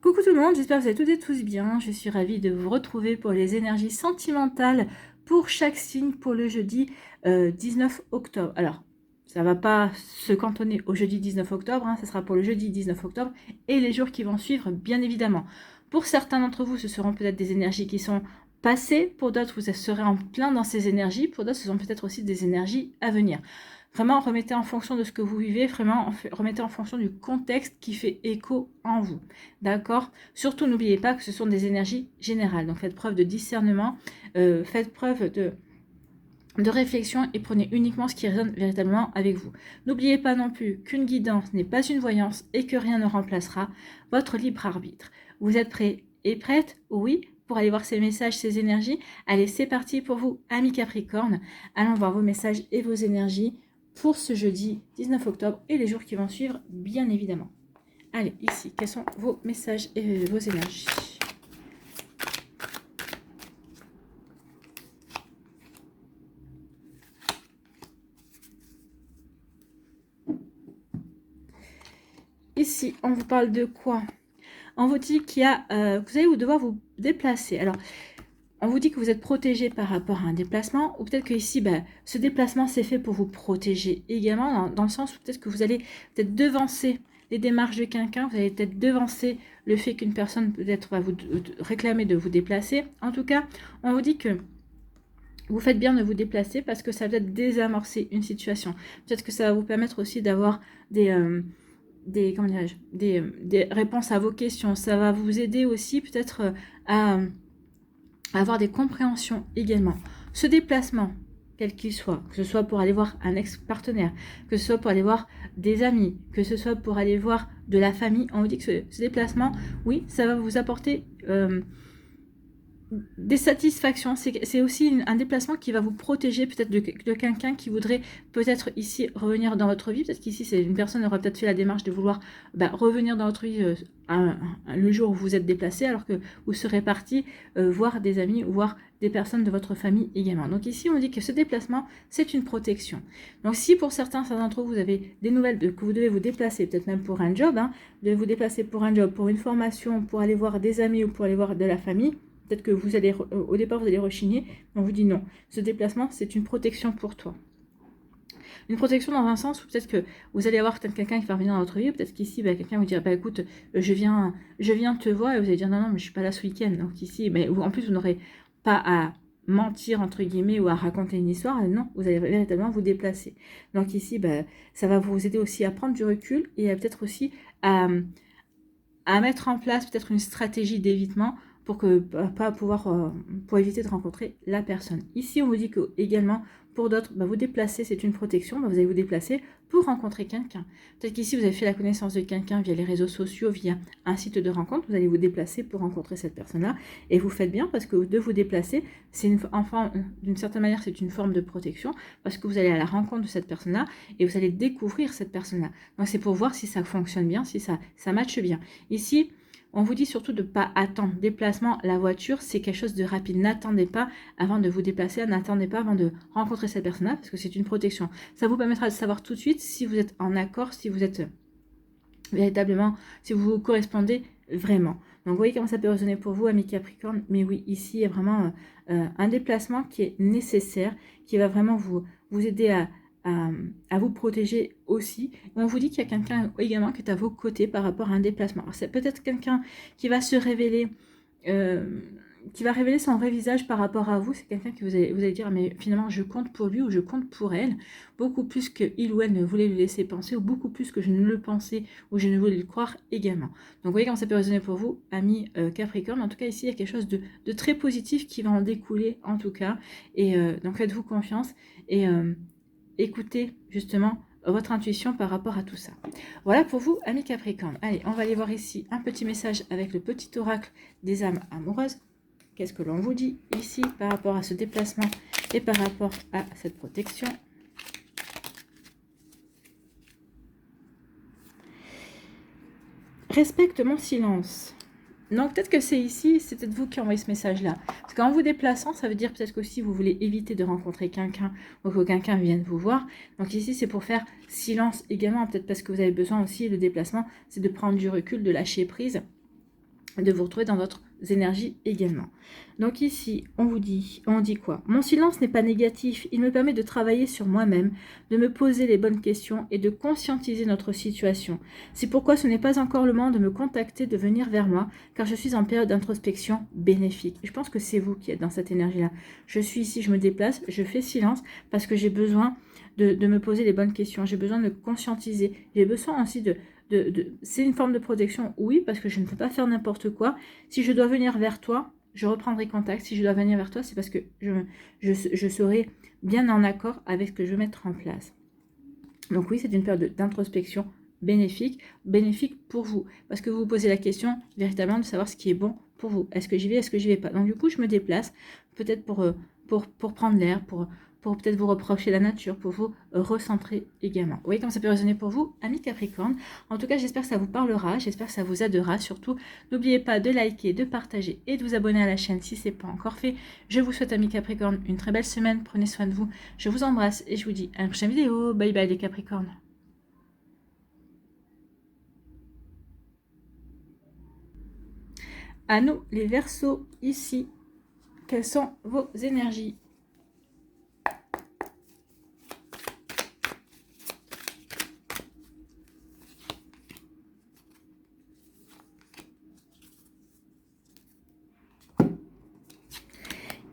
Coucou tout le monde, j'espère que vous allez toutes et tous bien. Je suis ravie de vous retrouver pour les énergies sentimentales pour chaque signe pour le jeudi 19 octobre. Alors, ça va pas se cantonner au jeudi 19 octobre, ça sera pour le jeudi 19 octobre et les jours qui vont suivre, bien évidemment. Pour certains d'entre vous, ce seront peut-être des énergies qui sont passées. Pour d'autres, vous serez en plein dans ces énergies. Pour d'autres, ce sont peut-être aussi des énergies à venir. Vraiment, remettez en fonction de ce que vous vivez, vraiment, remettez en fonction du contexte qui fait écho en vous. D'accord? Surtout, n'oubliez pas que ce sont des énergies générales. Donc, faites preuve de discernement, faites preuve de réflexion et prenez uniquement ce qui résonne véritablement avec vous. N'oubliez pas non plus qu'une guidance n'est pas une voyance et que rien ne remplacera votre libre arbitre. Vous êtes prêts et prêtes? Oui, pour aller voir ces messages, ces énergies? Allez, c'est parti pour vous, amis Capricorne. Allons voir vos messages et vos énergies pour ce jeudi 19 octobre et les jours qui vont suivre, bien évidemment. Allez, ici, quels sont vos messages et vos énergies? Ici, on vous parle de quoi? On vous dit qu'il y a, que vous allez devoir vous déplacer. Alors, on vous dit que vous êtes protégé par rapport à un déplacement, ou peut-être que ici, ce déplacement c'est fait pour vous protéger également, dans le sens où peut-être que vous allez peut-être devancer les démarches de quelqu'un, vous allez peut-être devancer le fait qu'une personne peut-être va vous réclamer de vous déplacer. En tout cas, on vous dit que vous faites bien de vous déplacer parce que ça va peut-être désamorcer une situation. Peut-être que ça va vous permettre aussi d'avoir des réponses à vos questions. Ça va vous aider aussi peut-être à avoir des compréhensions également. Ce déplacement, quel qu'il soit, que ce soit pour aller voir un ex-partenaire, que ce soit pour aller voir des amis, que ce soit pour aller voir de la famille, on vous dit que ce déplacement, oui, ça va vous apporter des satisfactions. C'est aussi un déplacement qui va vous protéger peut-être de quelqu'un qui voudrait peut-être ici revenir dans votre vie. Peut-être qu'ici, c'est une personne qui aura peut-être fait la démarche de vouloir revenir dans votre vie le jour où vous êtes déplacé, alors que vous serez parti voir des amis ou voir des personnes de votre famille également. Donc ici, on dit que ce déplacement, c'est une protection. Donc si pour certains d'entre vous, vous avez des nouvelles que vous devez vous déplacer, peut-être même pour un job, de vous déplacer pour un job, pour une formation, pour aller voir des amis ou pour aller voir de la famille, peut-être que vous allez, au départ, vous allez rechigner. On vous dit non. Ce déplacement, c'est une protection pour toi. Une protection dans un sens où peut-être que vous allez avoir peut-être quelqu'un qui va revenir dans votre vie. Peut-être qu'ici, quelqu'un vous dira, écoute, je viens te voir. Et vous allez dire, non, mais je ne suis pas là ce week-end. Donc ici, en plus, vous n'aurez pas à mentir, entre guillemets, ou à raconter une histoire. Non, vous allez véritablement vous déplacer. Donc ici, ça va vous aider aussi à prendre du recul et peut-être aussi à mettre en place peut-être une stratégie d'évitement pour éviter de rencontrer la personne. Ici, on vous dit que également pour d'autres, vous déplacer, c'est une protection. Vous allez vous déplacer pour rencontrer quelqu'un. Peut-être qu'ici, vous avez fait la connaissance de quelqu'un via les réseaux sociaux, via un site de rencontre. Vous allez vous déplacer pour rencontrer cette personne-là. Et vous faites bien parce que de vous déplacer, d'une certaine manière, c'est une forme de protection parce que vous allez à la rencontre de cette personne-là et vous allez découvrir cette personne-là. Donc, c'est pour voir si ça fonctionne bien, si ça matche bien. Ici, on vous dit surtout de ne pas attendre. Déplacement, la voiture, c'est quelque chose de rapide. N'attendez pas avant de vous déplacer, n'attendez pas avant de rencontrer cette personne-là, parce que c'est une protection. Ça vous permettra de savoir tout de suite si vous êtes en accord, si vous êtes véritablement, si vous correspondez vraiment. Donc, vous voyez comment ça peut résonner pour vous, amis Capricorne. Mais oui, ici, il y a vraiment un déplacement qui est nécessaire, qui va vraiment vous aider à vous protéger aussi. On vous dit qu'il y a quelqu'un également qui est à vos côtés par rapport à un déplacement. Alors, c'est peut-être quelqu'un qui va se révéler, qui va révéler son vrai visage par rapport à vous. C'est quelqu'un que vous allez dire, mais finalement, je compte pour lui ou je compte pour elle, beaucoup plus que il ou elle ne voulait lui laisser penser, ou beaucoup plus que je ne le pensais ou je ne voulais le croire également. Donc, vous voyez comment ça peut résonner pour vous, amis Capricorne. En tout cas, ici, il y a quelque chose de très positif qui va en découler, en tout cas. Et donc, faites-vous confiance et écoutez justement votre intuition par rapport à tout ça. Voilà pour vous, amis Capricorne. Allez, on va aller voir ici un petit message avec le petit oracle des âmes amoureuses. Qu'est-ce que l'on vous dit ici par rapport à ce déplacement et par rapport à cette protection? Respecte mon silence. Donc peut-être que c'est ici, c'est peut-être vous qui envoyez ce message-là. Parce qu'en vous déplaçant, ça veut dire peut-être qu'aussi vous voulez éviter de rencontrer quelqu'un ou que quelqu'un vienne vous voir. Donc ici, c'est pour faire silence également, peut-être parce que vous avez besoin aussi, le déplacement, c'est de prendre du recul, de lâcher prise. de vous retrouver dans votre énergies également. Donc ici, on dit quoi? Mon silence n'est pas négatif, il me permet de travailler sur moi-même, de me poser les bonnes questions et de conscientiser notre situation. C'est pourquoi ce n'est pas encore le moment de me contacter, de venir vers moi, car je suis en période d'introspection bénéfique. Je pense que c'est vous qui êtes dans cette énergie-là. Je suis ici, je me déplace, je fais silence parce que j'ai besoin de me poser les bonnes questions, j'ai besoin de conscientiser, j'ai besoin aussi c'est une forme de protection, oui, parce que je ne peux pas faire n'importe quoi. Si je dois venir vers toi, je reprendrai contact. Si je dois venir vers toi, c'est parce que je serai bien en accord avec ce que je vais mettre en place. Donc oui, c'est une période d'introspection bénéfique pour vous. Parce que vous vous posez la question véritablement de savoir ce qui est bon pour vous. Est-ce que j'y vais, est-ce que j'y vais pas? Donc du coup, je me déplace, peut-être pour prendre l'air, pour peut-être vous reprocher la nature, pour vous recentrer également. Vous voyez comment ça peut résonner pour vous, amis Capricorne. En tout cas, j'espère que ça vous parlera, j'espère que ça vous aidera. Surtout, n'oubliez pas de liker, de partager et de vous abonner à la chaîne si ce n'est pas encore fait. Je vous souhaite, amis Capricorne, une très belle semaine. Prenez soin de vous. Je vous embrasse et je vous dis à la prochaine vidéo. Bye bye les Capricornes. À nous, les Verseaux, ici, quelles sont vos énergies?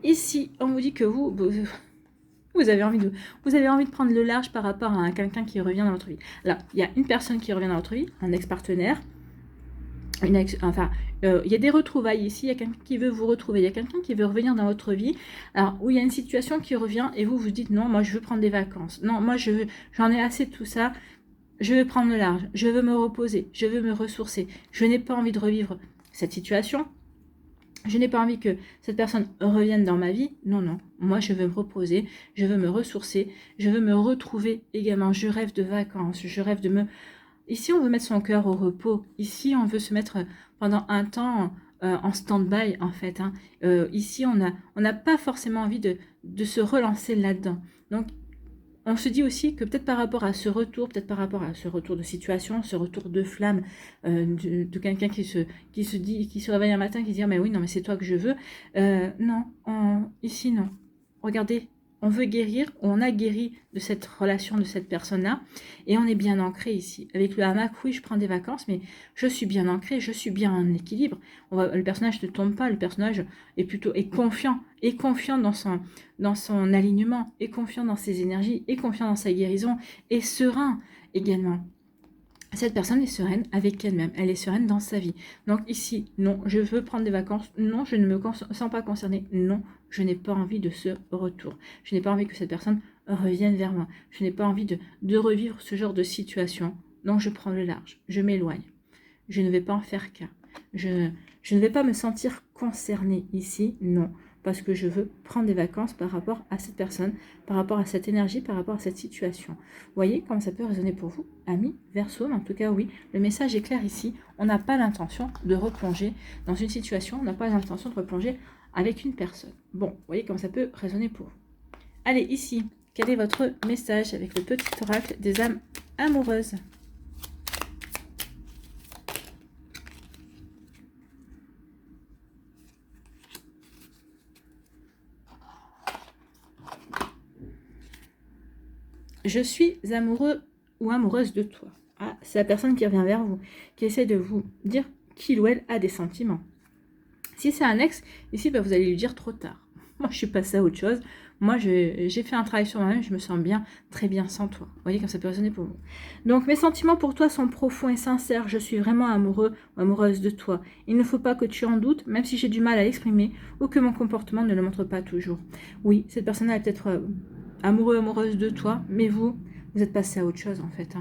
Ici, on vous dit que vous avez envie de prendre le large par rapport à quelqu'un qui revient dans votre vie. Là, il y a une personne qui revient dans votre vie, un ex-partenaire. Il y a des retrouvailles ici, il y a quelqu'un qui veut vous retrouver, il y a quelqu'un qui veut revenir dans votre vie. Alors, où il y a une situation qui revient et vous dites non, moi je veux prendre des vacances. Non, moi j'en ai assez de tout ça. Je veux prendre le large, je veux me reposer, je veux me ressourcer. Je n'ai pas envie de revivre cette situation. Je n'ai pas envie que cette personne revienne dans ma vie. Non, non. Moi, je veux me reposer, je veux me ressourcer, je veux me retrouver également. Je rêve de vacances, je rêve de me... Ici, on veut mettre son cœur au repos. Ici, on veut se mettre pendant un temps en stand-by, en fait. Ici, on n'a pas forcément envie de se relancer là-dedans. Donc, on se dit aussi que peut-être par rapport à ce retour, de situation, ce retour de flamme de quelqu'un qui se réveille un matin, qui se dit mais oui, non, mais c'est toi que je veux. Non, ici non. Regardez, on veut guérir, on a guéri de cette relation, de cette personne-là, et on est bien ancré ici. Avec le hamac, oui, je prends des vacances, mais je suis bien ancré, je suis bien en équilibre. Le personnage ne tombe pas, le personnage est confiant dans son alignement, est confiant dans ses énergies, est confiant dans sa guérison, et serein également. Cette personne est sereine avec elle-même, elle est sereine dans sa vie. Donc ici, non, je veux prendre des vacances, non, je ne me sens pas concernée, non, je n'ai pas envie de ce retour. Je n'ai pas envie que cette personne revienne vers moi. Je n'ai pas envie de revivre ce genre de situation. Donc je prends le large, je m'éloigne. Je ne vais pas en faire cas. Je ne vais pas me sentir concernée ici, non, parce que je veux prendre des vacances par rapport à cette personne, par rapport à cette énergie, par rapport à cette situation. Vous voyez comment ça peut résonner pour vous, amis Verseau? En tout cas, oui, le message est clair ici. On n'a pas l'intention de replonger dans une situation, on n'a pas l'intention de replonger avec une personne. Bon, vous voyez comment ça peut résonner pour vous. Allez, ici, quel est votre message avec le petit oracle des âmes amoureuses? Je suis amoureux ou amoureuse de toi. Ah, c'est la personne qui revient vers vous, qui essaie de vous dire qu'il ou elle a des sentiments. Si c'est un ex, ici, vous allez lui dire trop tard. Moi, je suis passée à autre chose. Moi, j'ai fait un travail sur moi-même, je me sens bien, très bien sans toi. Vous voyez comme ça peut résonner pour vous. Donc, mes sentiments pour toi sont profonds et sincères. Je suis vraiment amoureux ou amoureuse de toi. Il ne faut pas que tu en doutes, même si j'ai du mal à l'exprimer ou que mon comportement ne le montre pas toujours. Oui, cette personne est peut-être amoureux ou amoureuse de toi, mais vous êtes passé à autre chose, en fait.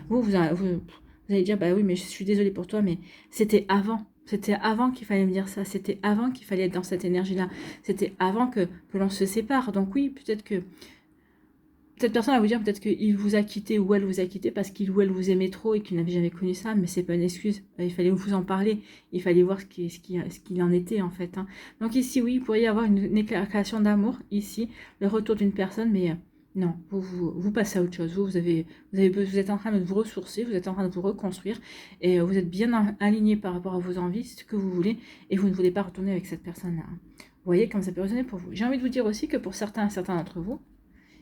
Vous allez dire, bah oui, mais je suis désolée pour toi, mais c'était avant. C'était avant qu'il fallait me dire ça. C'était avant qu'il fallait être dans cette énergie-là. C'était avant que l'on se sépare. Donc oui, peut-être que cette personne va vous dire peut-être qu'il vous a quitté ou elle vous a quitté parce qu'il ou elle vous aimait trop et qu'il n'avait jamais connu ça, mais c'est pas une excuse. Il fallait vous en parler. Il fallait voir ce qu'il en était, en fait. Donc ici, oui, il pourrait y avoir une déclaration d'amour. Ici, le retour d'une personne, mais Non, vous passez à autre chose. Vous êtes en train de vous ressourcer, vous êtes en train de vous reconstruire et vous êtes bien aligné par rapport à vos envies, ce que vous voulez, et vous ne voulez pas retourner avec cette personne-là. Vous voyez comme ça peut résonner pour vous. J'ai envie de vous dire aussi que pour certains d'entre vous,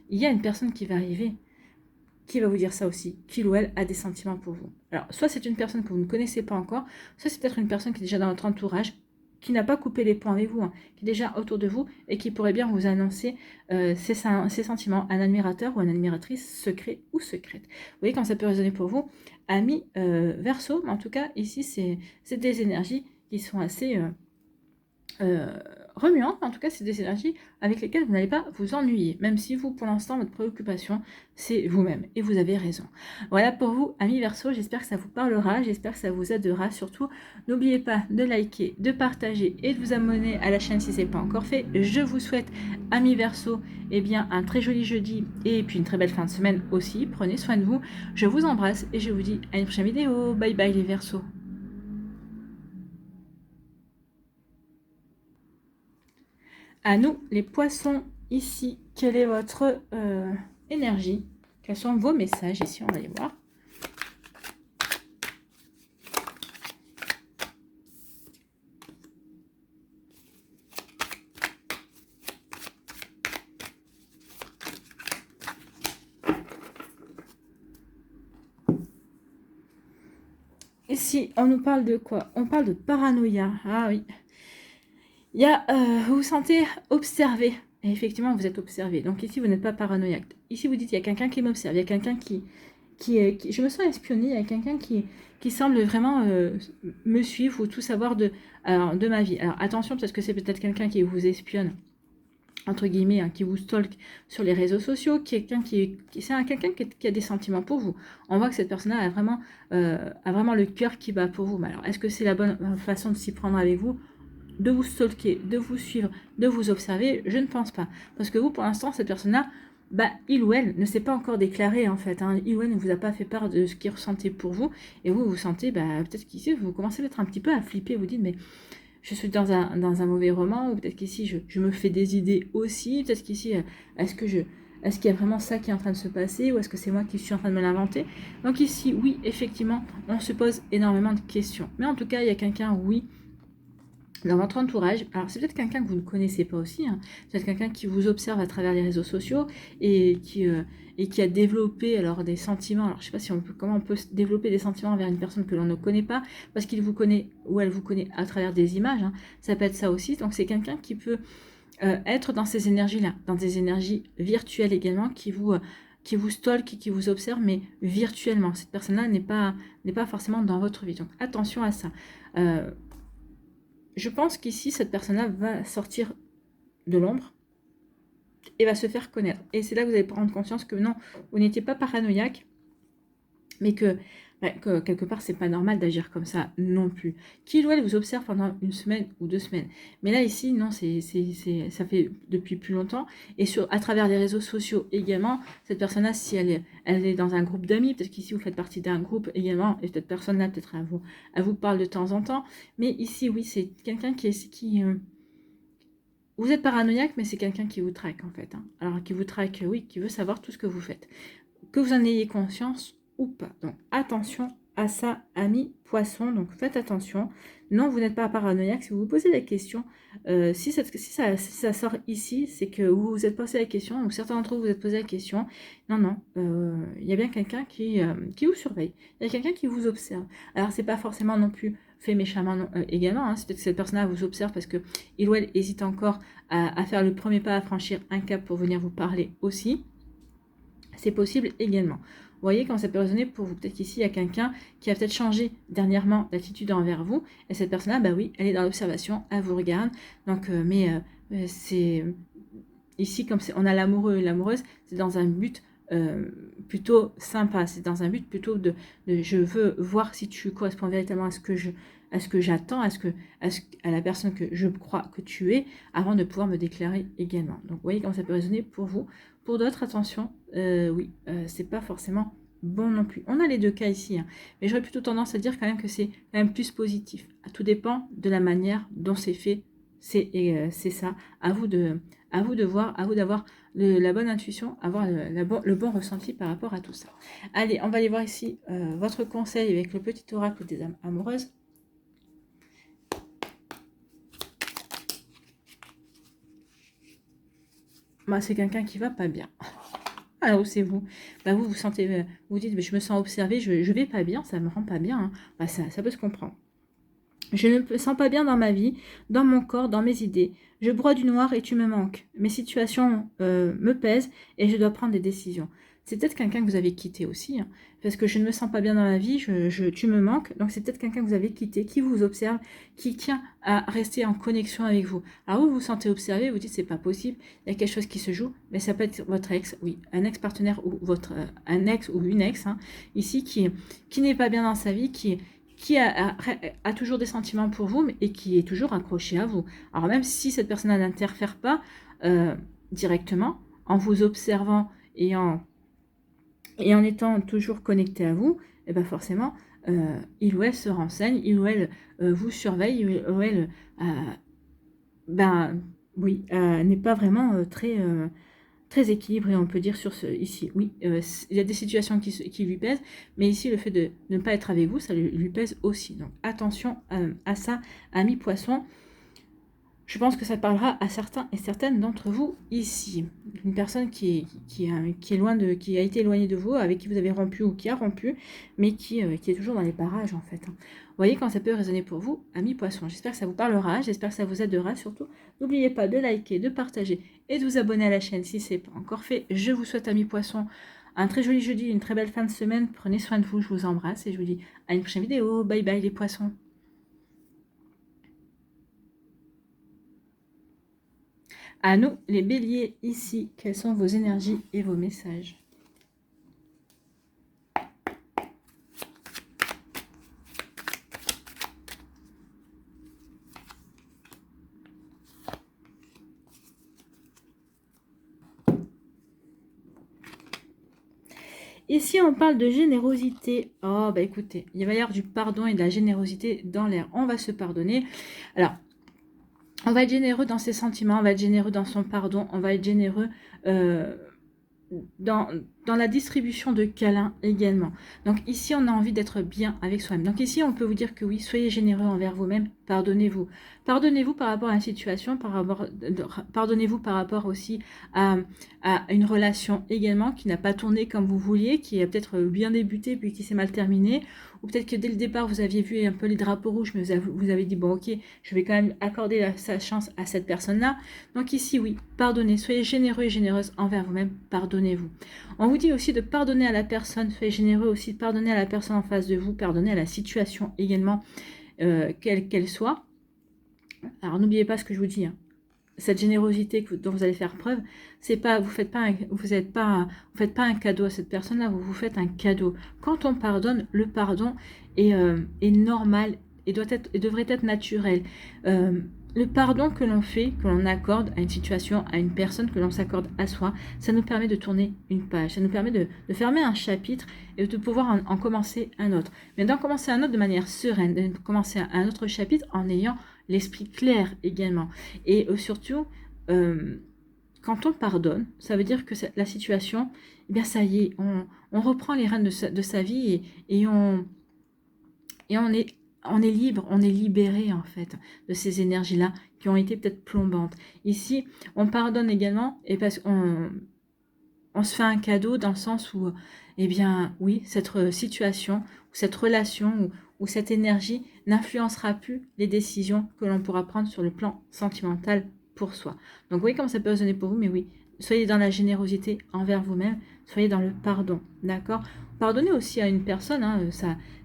il y a une personne qui va arriver, qui va vous dire ça aussi, qu'il ou elle a des sentiments pour vous. Alors, soit c'est une personne que vous ne connaissez pas encore, soit c'est peut-être une personne qui est déjà dans votre entourage, qui n'a pas coupé les ponts avec vous, hein, qui est déjà autour de vous et qui pourrait bien vous annoncer ses sentiments, un admirateur ou une admiratrice secret ou secrète. Vous voyez quand ça peut résonner pour vous, amis Verseau, mais en tout cas ici c'est des énergies qui sont assez remuantes, en tout cas c'est des énergies avec lesquelles vous n'allez pas vous ennuyer, même si vous pour l'instant votre préoccupation c'est vous-même, et vous avez raison. Voilà pour vous amis Verseau, j'espère que ça vous parlera, j'espère que ça vous aidera, surtout n'oubliez pas de liker, de partager et de vous abonner à la chaîne si ce n'est pas encore fait. Je vous souhaite amis Verseau, eh bien un très joli jeudi et puis une très belle fin de semaine aussi, prenez soin de vous, je vous embrasse et je vous dis à une prochaine vidéo, bye bye les Verseaux. À nous, les poissons, ici, quelle est votre énergie? Quels sont vos messages ici? On va les voir. Ici, on nous parle de quoi? On parle de paranoïa. Ah oui. Il y a, vous vous sentez observé. Et effectivement, vous êtes observé. Donc ici, vous n'êtes pas paranoïaque. Ici, vous dites, il y a quelqu'un qui m'observe. Il y a quelqu'un qui, je me sens espionnée. Il y a quelqu'un qui semble vraiment me suivre ou tout savoir de ma vie. Alors attention, parce que c'est peut-être quelqu'un qui vous espionne, entre guillemets, hein, qui vous stalk sur les réseaux sociaux, quelqu'un qui a des sentiments pour vous. On voit que cette personne-là a vraiment le cœur qui bat pour vous. Mais alors, est-ce que c'est la bonne façon de s'y prendre avec vous? De vous stalker, de vous suivre, de vous observer? Je ne pense pas. Parce que vous, pour l'instant, cette personne-là, il ou elle ne s'est pas encore déclaré, en fait. Hein. Il ou elle ne vous a pas fait part de ce qu'il ressentait pour vous. Et vous, vous sentez, peut-être qu'ici, vous commencez peut-être un petit peu à flipper. Vous dites, mais je suis dans un mauvais roman. Ou peut-être qu'ici, je me fais des idées aussi. Peut-être qu'ici, est-ce qu'il y a vraiment ça qui est en train de se passer? Ou est-ce que c'est moi qui suis en train de me l'inventer? Donc ici, oui, effectivement, on se pose énormément de questions. Mais en tout cas, il y a quelqu'un, oui, dans votre entourage. Alors c'est peut-être quelqu'un que vous ne connaissez pas aussi, hein. Peut-être quelqu'un qui vous observe à travers les réseaux sociaux et qui a développé alors des sentiments. Alors je ne sais pas comment on peut développer des sentiments envers une personne que l'on ne connaît pas, parce qu'il vous connaît ou elle vous connaît à travers des images, hein. Ça peut être ça aussi. Donc c'est quelqu'un qui peut être dans ces énergies-là, dans des énergies virtuelles également, qui vous stalk, qui vous observe, mais virtuellement. Cette personne-là n'est pas forcément dans votre vie. Donc attention à ça. Je pense qu'ici, cette personne-là va sortir de l'ombre et va se faire connaître. Et c'est là que vous allez prendre conscience que non, vous n'étiez pas paranoïaque, mais que quelque part, c'est pas normal d'agir comme ça non plus. Qui ou elle vous observe pendant une semaine ou 2 semaines. Mais là, ici, non, ça fait depuis plus longtemps. Et à travers les réseaux sociaux également, cette personne-là, si elle est dans un groupe d'amis, peut-être qu'ici, vous faites partie d'un groupe également, et cette personne-là, peut-être, elle vous parle de temps en temps. Mais ici, oui, c'est quelqu'un vous êtes paranoïaque, mais c'est quelqu'un qui vous traque, en fait. Hein. Alors, qui vous traque, oui, qui veut savoir tout ce que vous faites. Que vous en ayez conscience ou pas. Donc, attention à ça, amis poissons. Donc, faites attention. Non, vous n'êtes pas paranoïaque. Si vous vous posez la question, si ça sort ici, c'est que vous vous êtes posé la question, ou certains d'entre vous vous êtes posé la question. Non, il y a bien quelqu'un qui vous surveille. Il y a quelqu'un qui vous observe. Alors, c'est pas forcément non plus fait méchamment également. Hein. C'est peut-être que cette personne-là vous observe parce que il ou elle hésite encore à faire le premier pas, à franchir un cap pour venir vous parler aussi. C'est possible également. Vous voyez comment ça peut résonner pour vous. Peut-être qu'ici, il y a quelqu'un qui a peut-être changé dernièrement d'attitude envers vous. Et cette personne-là, oui, elle est dans l'observation, elle vous regarde. Donc, c'est... Ici, comme on a l'amoureux et l'amoureuse, c'est dans un but plutôt sympa. C'est dans un but plutôt de je veux voir si tu corresponds véritablement à ce que j'attends, à la personne que je crois que tu es, avant de pouvoir me déclarer également. Donc, vous voyez comment ça peut résonner pour vous. Pour d'autres, attention, oui, c'est pas forcément bon non plus. On a les deux cas ici, hein, mais j'aurais plutôt tendance à dire quand même que c'est quand même plus positif. Tout dépend de la manière dont c'est fait. C'est ça. À À vous de voir, à vous d'avoir la bonne intuition, avoir le bon ressenti par rapport à tout ça. Allez, on va aller voir ici votre conseil avec le petit oracle des âmes amoureuses. Bah, c'est quelqu'un qui va pas bien. Alors, c'est vous. Bah, vous sentez, vous dites, je me sens observé, je vais pas bien, ça me rend pas bien. Hein. Bah, ça peut se comprendre. Je ne me sens pas bien dans ma vie, dans mon corps, dans mes idées. Je broie du noir et tu me manques. Mes situations me pèsent et je dois prendre des décisions. C'est peut-être quelqu'un que vous avez quitté aussi, hein, parce que je ne me sens pas bien dans ma vie, tu me manques. Donc c'est peut-être quelqu'un que vous avez quitté, qui vous observe, qui tient à rester en connexion avec vous. Alors vous vous sentez observé, vous dites c'est pas possible, il y a quelque chose qui se joue, mais ça peut être votre ex, oui, un ex-partenaire ou un ex ou une ex, hein, ici qui n'est pas bien dans sa vie, qui a toujours des sentiments pour vous et qui est toujours accroché à vous. Alors même si cette personne n'interfère pas directement, en vous observant et en étant toujours connecté à vous, et ben forcément, il ou elle se renseigne, il ou elle vous surveille, il ou elle ben, oui, n'est pas vraiment très équilibré, on peut dire, sur ce ici. Oui, il y a des situations qui lui pèsent, mais ici, le fait de ne pas être avec vous, ça lui pèse aussi. Donc, attention à ça, amis poissons. Je pense que ça parlera à certains et certaines d'entre vous ici. Une personne qui est loin qui a été éloignée de vous, avec qui vous avez rompu ou qui a rompu, mais qui est toujours dans les parages en fait. Vous voyez quand ça peut résonner pour vous, amis poissons. J'espère que ça vous parlera, j'espère que ça vous aidera surtout. N'oubliez pas de liker, de partager et de vous abonner à la chaîne si ce n'est pas encore fait. Je vous souhaite, amis poissons, un très joli jeudi, une très belle fin de semaine. Prenez soin de vous, je vous embrasse et je vous dis à une prochaine vidéo. Bye bye les poissons. À nous, les béliers, ici, quelles sont vos énergies et vos messages? Ici, on parle de générosité. Oh, bah écoutez, il va y avoir du pardon et de la générosité dans l'air. On va se pardonner. Alors, on va être généreux dans ses sentiments, on va être généreux dans son pardon, on va être généreux dans la distribution de câlins également. Donc ici, on a envie d'être bien avec soi-même. Donc ici, on peut vous dire que oui, soyez généreux envers vous-même, pardonnez-vous. Pardonnez-vous par rapport à une situation, pardonnez-vous par rapport aussi à une relation également qui n'a pas tourné comme vous vouliez, qui a peut-être bien débuté puis qui s'est mal terminé, ou peut-être que dès le départ, vous aviez vu un peu les drapeaux rouges, mais vous avez dit, bon ok, je vais quand même accorder sa chance à cette personne-là. Donc ici, oui, pardonnez, soyez généreux et généreuse envers vous-même, pardonnez-vous. On vous dit aussi de pardonner à la personne, soyez généreux aussi, pardonnez à la personne en face de vous, pardonnez à la situation également, quelle qu'elle soit. Alors n'oubliez pas ce que je vous dis, hein. Cette générosité dont vous allez faire preuve, c'est pas, vous faites pas un cadeau à cette personne-là, vous faites un cadeau. Quand on pardonne, le pardon est normal et devrait être naturel. Le pardon que l'on fait, que l'on accorde à une situation, à une personne, que l'on s'accorde à soi, ça nous permet de tourner une page, ça nous permet de fermer un chapitre et de pouvoir en commencer un autre. Mais d'en commencer un autre de manière sereine, de commencer un autre chapitre en ayant l'esprit clair également. Et surtout, quand on pardonne, ça veut dire que la situation, eh bien ça y est, on reprend les rênes de sa vie et on est libre, on est libéré en fait de ces énergies-là qui ont été peut-être plombantes. Ici, on pardonne également et parce qu'on se fait un cadeau dans le sens où, eh bien, oui, cette situation, ou cette relation, ou cette énergie n'influencera plus les décisions que l'on pourra prendre sur le plan sentimental pour soi. Donc, vous voyez comment ça peut résonner pour vous, mais oui, soyez dans la générosité envers vous-même, soyez dans le pardon, d'accord? Pardonnez aussi à une personne, hein,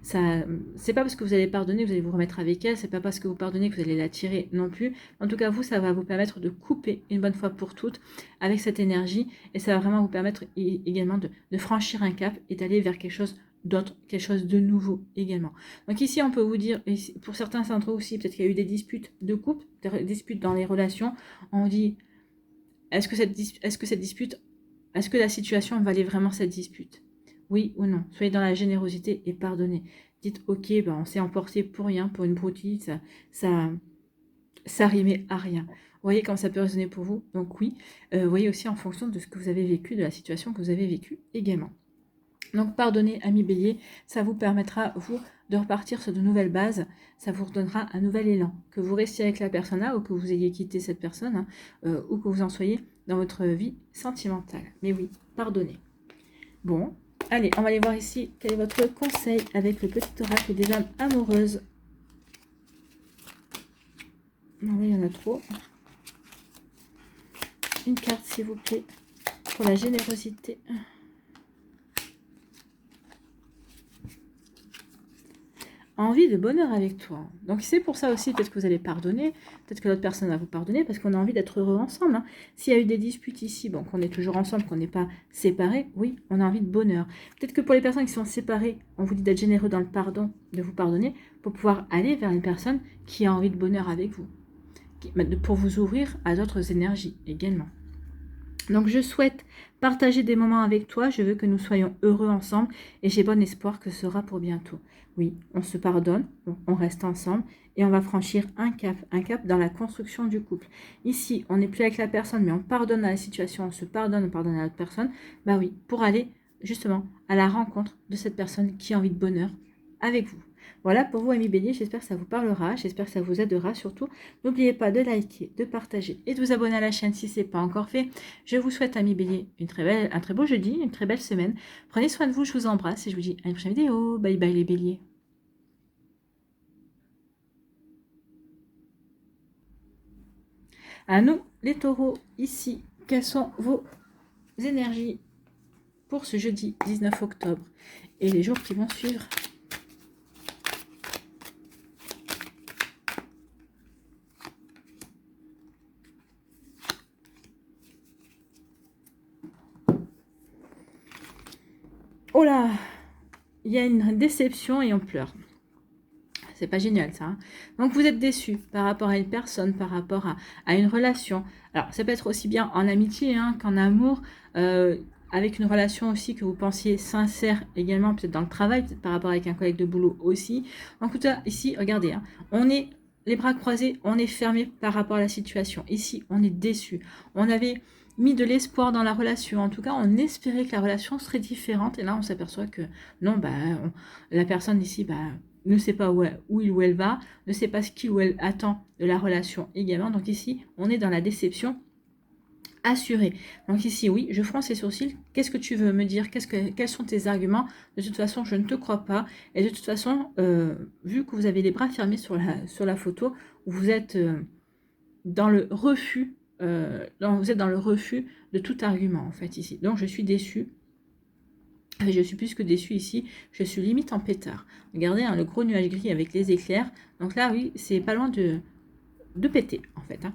c'est pas parce que vous allez pardonner que vous allez vous remettre avec elle, c'est pas parce que vous pardonnez que vous allez l'attirer non plus. En tout cas, vous, ça va vous permettre de couper une bonne fois pour toutes avec cette énergie et ça va vraiment vous permettre également de franchir un cap et d'aller vers quelque chose d'autre, quelque chose de nouveau également. Donc ici, on peut vous dire, pour certains d'entre vous aussi, peut-être qu'il y a eu des disputes de couple, des disputes dans les relations, on dit, est-ce que cette dispute, est-ce que la situation valait vraiment cette dispute? Oui ou non? Soyez dans la générosité et pardonnez. Dites, ok, ben on s'est emporté pour rien, pour une broutille, ça ça rimait à rien. Vous voyez comment ça peut résonner pour vous? Donc oui, vous voyez aussi en fonction de ce que vous avez vécu, de la situation que vous avez vécue également. Donc pardonnez, ami Bélier, ça vous permettra, vous, de repartir sur de nouvelles bases, ça vous redonnera un nouvel élan. Que vous restiez avec la personne là, ou que vous ayez quitté cette personne, hein, ou que vous en soyez dans votre vie sentimentale. Mais oui, pardonnez. Bon, allez, on va aller voir ici quel est votre conseil avec le petit oracle des âmes amoureuses. Non, il y en a trop. Une carte, s'il vous plaît, pour la générosité. Envie de bonheur avec toi. Donc c'est pour ça aussi, peut-être que vous allez pardonner, peut-être que l'autre personne va vous pardonner, parce qu'on a envie d'être heureux ensemble. Hein. S'il y a eu des disputes ici, bon, qu'on est toujours ensemble, qu'on n'est pas séparés, oui, on a envie de bonheur. Peut-être que pour les personnes qui sont séparées, on vous dit d'être généreux dans le pardon, de vous pardonner, pour pouvoir aller vers une personne qui a envie de bonheur avec vous, pour vous ouvrir à d'autres énergies également. Donc je souhaite partager des moments avec toi, je veux que nous soyons heureux ensemble et j'ai bon espoir que ce sera pour bientôt. Oui, on se pardonne, on reste ensemble et on va franchir un cap dans la construction du couple. Ici, on n'est plus avec la personne mais on pardonne à la situation, on pardonne à l'autre personne. Bah oui, pour aller justement à la rencontre de cette personne qui a envie de bonheur avec vous. Voilà pour vous, amis Bélier, j'espère que ça vous parlera, j'espère que ça vous aidera surtout. N'oubliez pas de liker, de partager et de vous abonner à la chaîne si ce n'est pas encore fait. Je vous souhaite, amis Bélier, un très beau jeudi, une très belle semaine. Prenez soin de vous, je vous embrasse et je vous dis à une prochaine vidéo. Bye bye les Béliers. À nous, les taureaux, ici, quelles sont vos énergies pour ce jeudi 19 octobre et les jours qui vont suivre? Oh là, il y a une déception et on pleure. C'est pas génial ça. Hein. Donc vous êtes déçu par rapport à une personne, par rapport à une relation. Alors ça peut être aussi bien en amitié hein, qu'en amour, avec une relation aussi que vous pensiez sincère également, peut-être dans le travail, peut-être par rapport avec un collègue de boulot aussi. En tout cas, ici, regardez, hein, on est les bras croisés, on est fermé par rapport à la situation. Ici, on est déçu. On avait mis de l'espoir dans la relation. En tout cas, on espérait que la relation serait différente. Et là, on s'aperçoit que non, bah, la personne ici, bah, ne sait pas où il ou elle va, ne sait pas ce qu'il ou elle attend de la relation également. Donc ici, on est dans la déception assurée. Donc ici, oui, je fronce les sourcils. Qu'est-ce que tu veux me dire? Quels sont tes arguments? De toute façon, je ne te crois pas. Et de toute façon, vu que vous avez les bras fermés sur la photo, vous êtes dans le refus, vous êtes dans le refus de tout argument, en fait, ici. Donc, je suis déçue. Je suis plus que déçue ici, je suis limite en pétard. Regardez, hein, le gros nuage gris avec les éclairs. Donc là, oui, c'est pas loin de péter, en fait. Hein.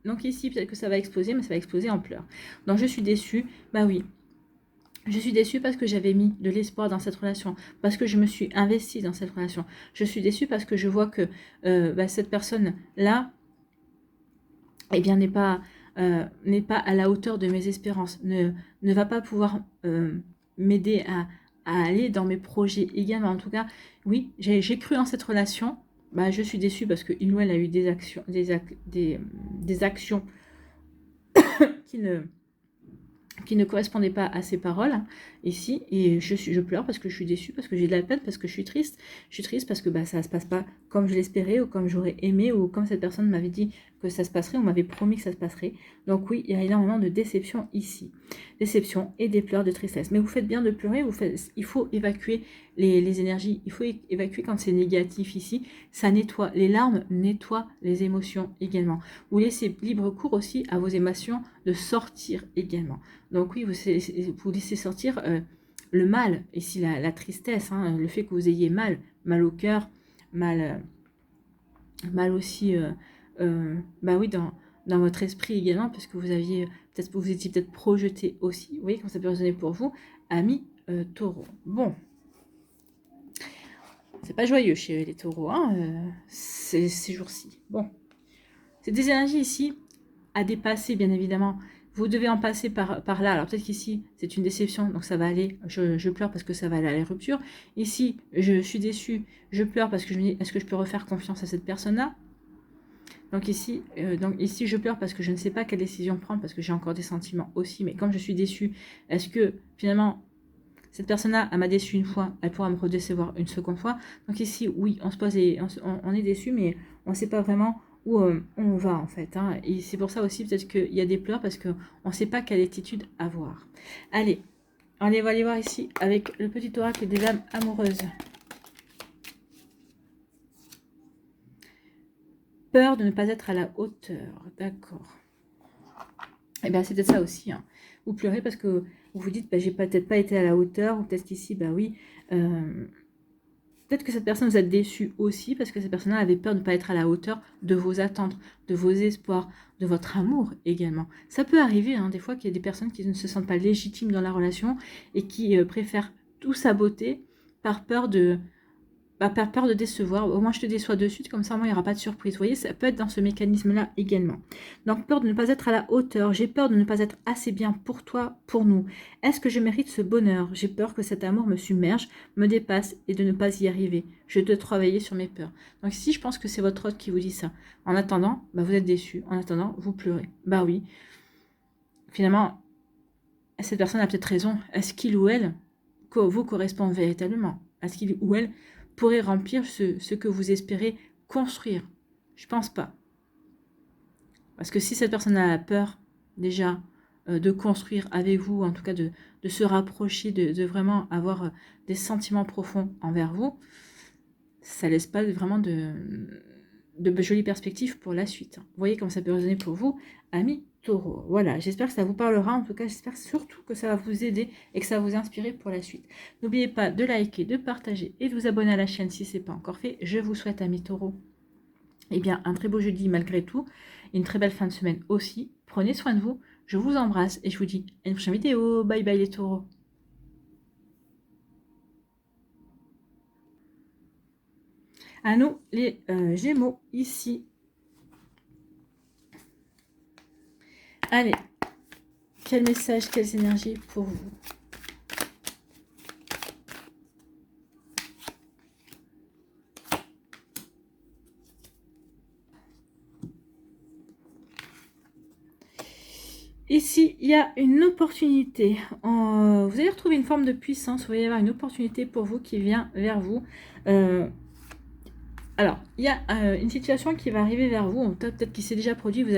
Donc ici, peut-être que ça va exploser, mais ça va exploser en pleurs. Donc je suis déçue, bah oui. Je suis déçue parce que j'avais mis de l'espoir dans cette relation, parce que je me suis investie dans cette relation. Je suis déçue parce que je vois que cette personne-là, eh bien, n'est pas à la hauteur de mes espérances, ne va pas pouvoir m'aider à aller dans mes projets également. En tout cas, oui, j'ai cru en cette relation. Bah, je suis déçue parce que il ou elle a eu des actions, des actions qui ne correspondaient pas à ses paroles ici, et je pleure parce que je suis déçue, parce que j'ai de la peine, parce que je suis triste. Je suis triste parce que ça ne se passe pas comme je l'espérais, ou comme j'aurais aimé, ou comme cette personne m'avait dit que ça se passerait, ou m'avait promis que ça se passerait. Donc oui, il y a énormément de déception ici. Déception et des pleurs de tristesse. Mais vous faites bien de pleurer, il faut évacuer les énergies, il faut évacuer quand c'est négatif ici. Ça nettoie, les larmes nettoient les émotions également. Vous laissez libre cours aussi à vos émotions de sortir également. Donc oui, vous laissez sortir le mal, ici la tristesse, hein, le fait que vous ayez mal au cœur, mal aussi, bah oui, dans votre esprit également, parce que vous étiez peut-être projeté aussi. Vous voyez comment ça peut résonner pour vous, amis taureaux. Bon, c'est pas joyeux chez les taureaux, hein, ces jours-ci. Bon, c'est des énergies ici à dépasser, bien évidemment. Vous devez en passer par là. Alors peut-être qu'ici, c'est une déception, donc ça va aller. Je pleure parce que ça va aller à la rupture. Ici, je suis déçue, je pleure parce que je me dis, est-ce que je peux refaire confiance à cette personne-là? Donc ici, je pleure parce que je ne sais pas quelle décision prendre, parce que j'ai encore des sentiments aussi. Mais comme je suis déçue, est-ce que finalement, cette personne-là, elle m'a déçue une fois, elle pourra me redécevoir une seconde fois. Donc ici, oui, on se pose et on est déçu, mais on ne sait pas vraiment où on va en fait. Hein. Et c'est pour ça aussi peut-être qu'il y a des pleurs parce qu'on ne sait pas quelle attitude avoir. Allez, on va aller voir ici avec le petit oracle des âmes amoureuses. Peur de ne pas être à la hauteur. D'accord. Eh bien, c'est peut-être ça aussi. Hein. Vous pleurez parce que vous vous dites, bah, j'ai peut-être pas été à la hauteur, ou peut-être qu'ici, bah oui. Peut-être que cette personne vous a déçu aussi parce que cette personne-là avait peur de ne pas être à la hauteur de vos attentes, de vos espoirs, de votre amour également. Ça peut arriver, hein, des fois, qu'il y a des personnes qui ne se sentent pas légitimes dans la relation et qui préfèrent tout saboter par peur de par peur de décevoir. Au moins, je te déçois de suite, comme ça, moi, il n'y aura pas de surprise. Vous voyez, ça peut être dans ce mécanisme-là également. Donc, peur de ne pas être à la hauteur. J'ai peur de ne pas être assez bien pour toi, pour nous. Est-ce que je mérite ce bonheur? J'ai peur que cet amour me submerge, me dépasse et de ne pas y arriver. Je dois travailler sur mes peurs. Donc, ici, je pense que c'est votre hôte qui vous dit ça. En attendant, bah, vous êtes déçu. En attendant, vous pleurez. Bah oui. Finalement, cette personne a peut-être raison. Est-ce qu'il ou elle vous correspond véritablement? Est-ce qu'il ou elle pourrait remplir ce que vous espérez construire? Je pense pas. Parce que si cette personne a peur déjà de construire avec vous, en tout cas de se rapprocher, de vraiment avoir des sentiments profonds envers vous, ça laisse pas vraiment de jolies perspectives pour la suite. Vous voyez comment ça peut résonner pour vous, amis Taureau. Voilà, j'espère que ça vous parlera. En tout cas, j'espère surtout que ça va vous aider et que ça va vous inspirer pour la suite. N'oubliez pas de liker, de partager et de vous abonner à la chaîne si ce n'est pas encore fait. Je vous souhaite, amis Taureau, eh bien, un très beau jeudi malgré tout. Et une très belle fin de semaine aussi. Prenez soin de vous. Je vous embrasse et je vous dis à une prochaine vidéo. Bye bye les Taureaux. À nous les Gémeaux ici. Allez, quel message, quelles énergies pour vous? Ici, il y a une opportunité. Vous allez retrouver une forme de puissance. Vous allez avoir une opportunité pour vous qui vient vers vous. Alors, il y a une situation qui va arriver vers vous, peut-être qu'il s'est déjà produit, vous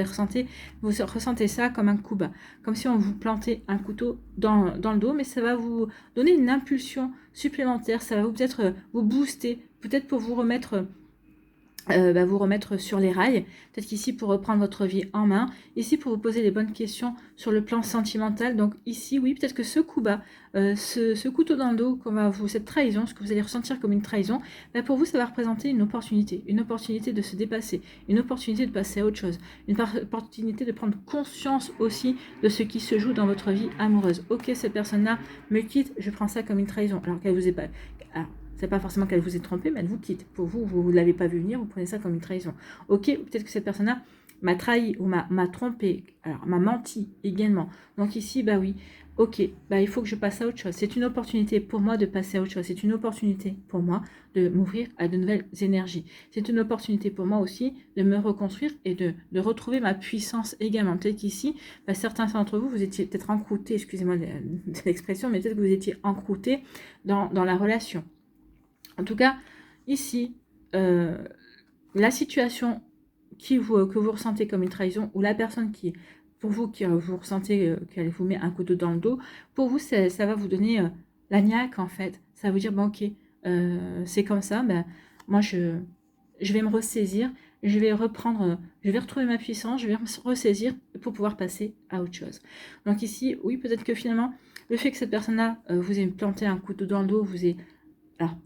ressentez ça comme un coup bas, comme si on vous plantait un couteau dans le dos, mais ça va vous donner une impulsion supplémentaire, ça va vous peut-être vous booster, peut-être pour vous remettre sur les rails, peut-être qu'ici pour reprendre votre vie en main, ici pour vous poser les bonnes questions sur le plan sentimental, donc ici oui, peut-être que ce coup bas, ce couteau dans le dos, cette trahison, ce que vous allez ressentir comme une trahison, pour vous ça va représenter une opportunité de se dépasser, une opportunité de passer à autre chose, une opportunité de prendre conscience aussi de ce qui se joue dans votre vie amoureuse. Ok, cette personne-là me quitte, je prends ça comme une trahison, alors qu'elle vous est pas... Alors, c'est pas forcément qu'elle vous ait trompé, mais elle vous quitte. Pour vous, vous ne l'avez pas vu venir, vous prenez ça comme une trahison. Ok, peut-être que cette personne-là m'a trahi ou m'a trompé, alors m'a menti également. Donc ici, bah oui, ok, bah il faut que je passe à autre chose. C'est une opportunité pour moi de passer à autre chose. C'est une opportunité pour moi de m'ouvrir à de nouvelles énergies. C'est une opportunité pour moi aussi de me reconstruire et de retrouver ma puissance également. Peut-être qu'ici, certains d'entre vous, vous étiez peut-être encroutés, excusez-moi de l'expression, mais peut-être que vous étiez encroutés dans la relation. En tout cas, ici, la situation que vous ressentez comme une trahison, ou la personne qui, pour vous, qui vous ressentez qu'elle vous met un couteau dans le dos, pour vous, ça va vous donner la niaque, en fait. Ça va vous dire, bon, ok, c'est comme ça, ben, moi, je vais me ressaisir, je vais reprendre, je vais retrouver ma puissance, je vais me ressaisir pour pouvoir passer à autre chose. Donc ici, oui, peut-être que finalement, le fait que cette personne-là vous ait planté un couteau dans le dos, vous ait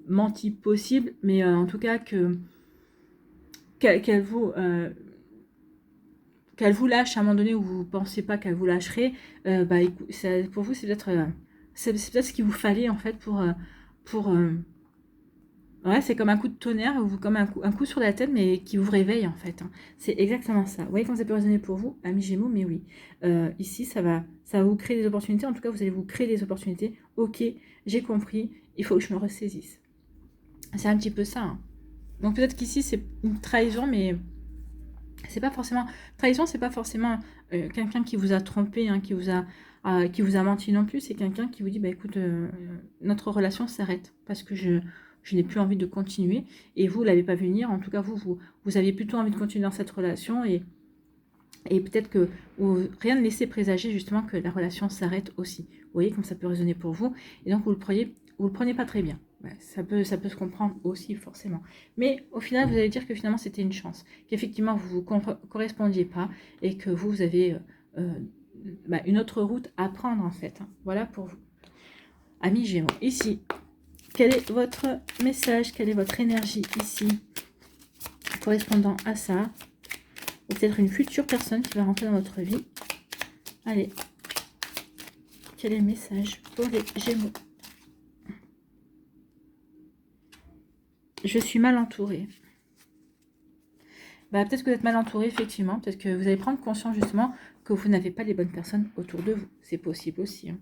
menti possible, mais en tout cas qu'elle vous lâche à un moment donné où vous ne pensez pas qu'elle vous lâcherait, pour vous c'est peut-être ce qu'il vous fallait en fait pour ouais, c'est comme un coup de tonnerre, comme un coup sur la tête, mais qui vous réveille en fait. Hein. C'est exactement ça. Vous voyez comment ça peut résonner pour vous, amis Gémeaux, mais oui. Ici, ça va vous créer des opportunités. En tout cas, vous allez vous créer des opportunités. Ok, j'ai compris, il faut que je me ressaisisse. C'est un petit peu ça. Hein. Donc peut-être qu'ici, c'est une trahison, mais C'est pas forcément trahison, c'est pas forcément quelqu'un qui vous a trompé, hein, qui vous a menti non plus. C'est quelqu'un qui vous dit, bah écoute, notre relation s'arrête parce que je n'ai plus envie de continuer. Et vous l'avez pas vu venir. En tout cas, vous aviez plutôt envie de continuer dans cette relation et peut-être que rien ne laissait présager justement que la relation s'arrête aussi. Vous voyez comme ça peut résonner pour vous. Et donc vous le prenez pas très bien. Ouais, ça peut se comprendre aussi forcément. Mais au final, vous allez dire que finalement c'était une chance. Qu'effectivement vous ne correspondiez pas et que vous avez une autre route à prendre en fait. Hein. Voilà pour vous. Amis Gémeaux, ici, quel est votre message? Quelle est votre énergie ici correspondant à ça? Ou peut-être une future personne qui va rentrer dans votre vie. Allez. Quel est le message pour les Gémeaux? Je suis mal entourée. Bah, peut-être que vous êtes mal entouré, effectivement. Peut-être que vous allez prendre conscience, justement, que vous n'avez pas les bonnes personnes autour de vous. C'est possible aussi. Hein.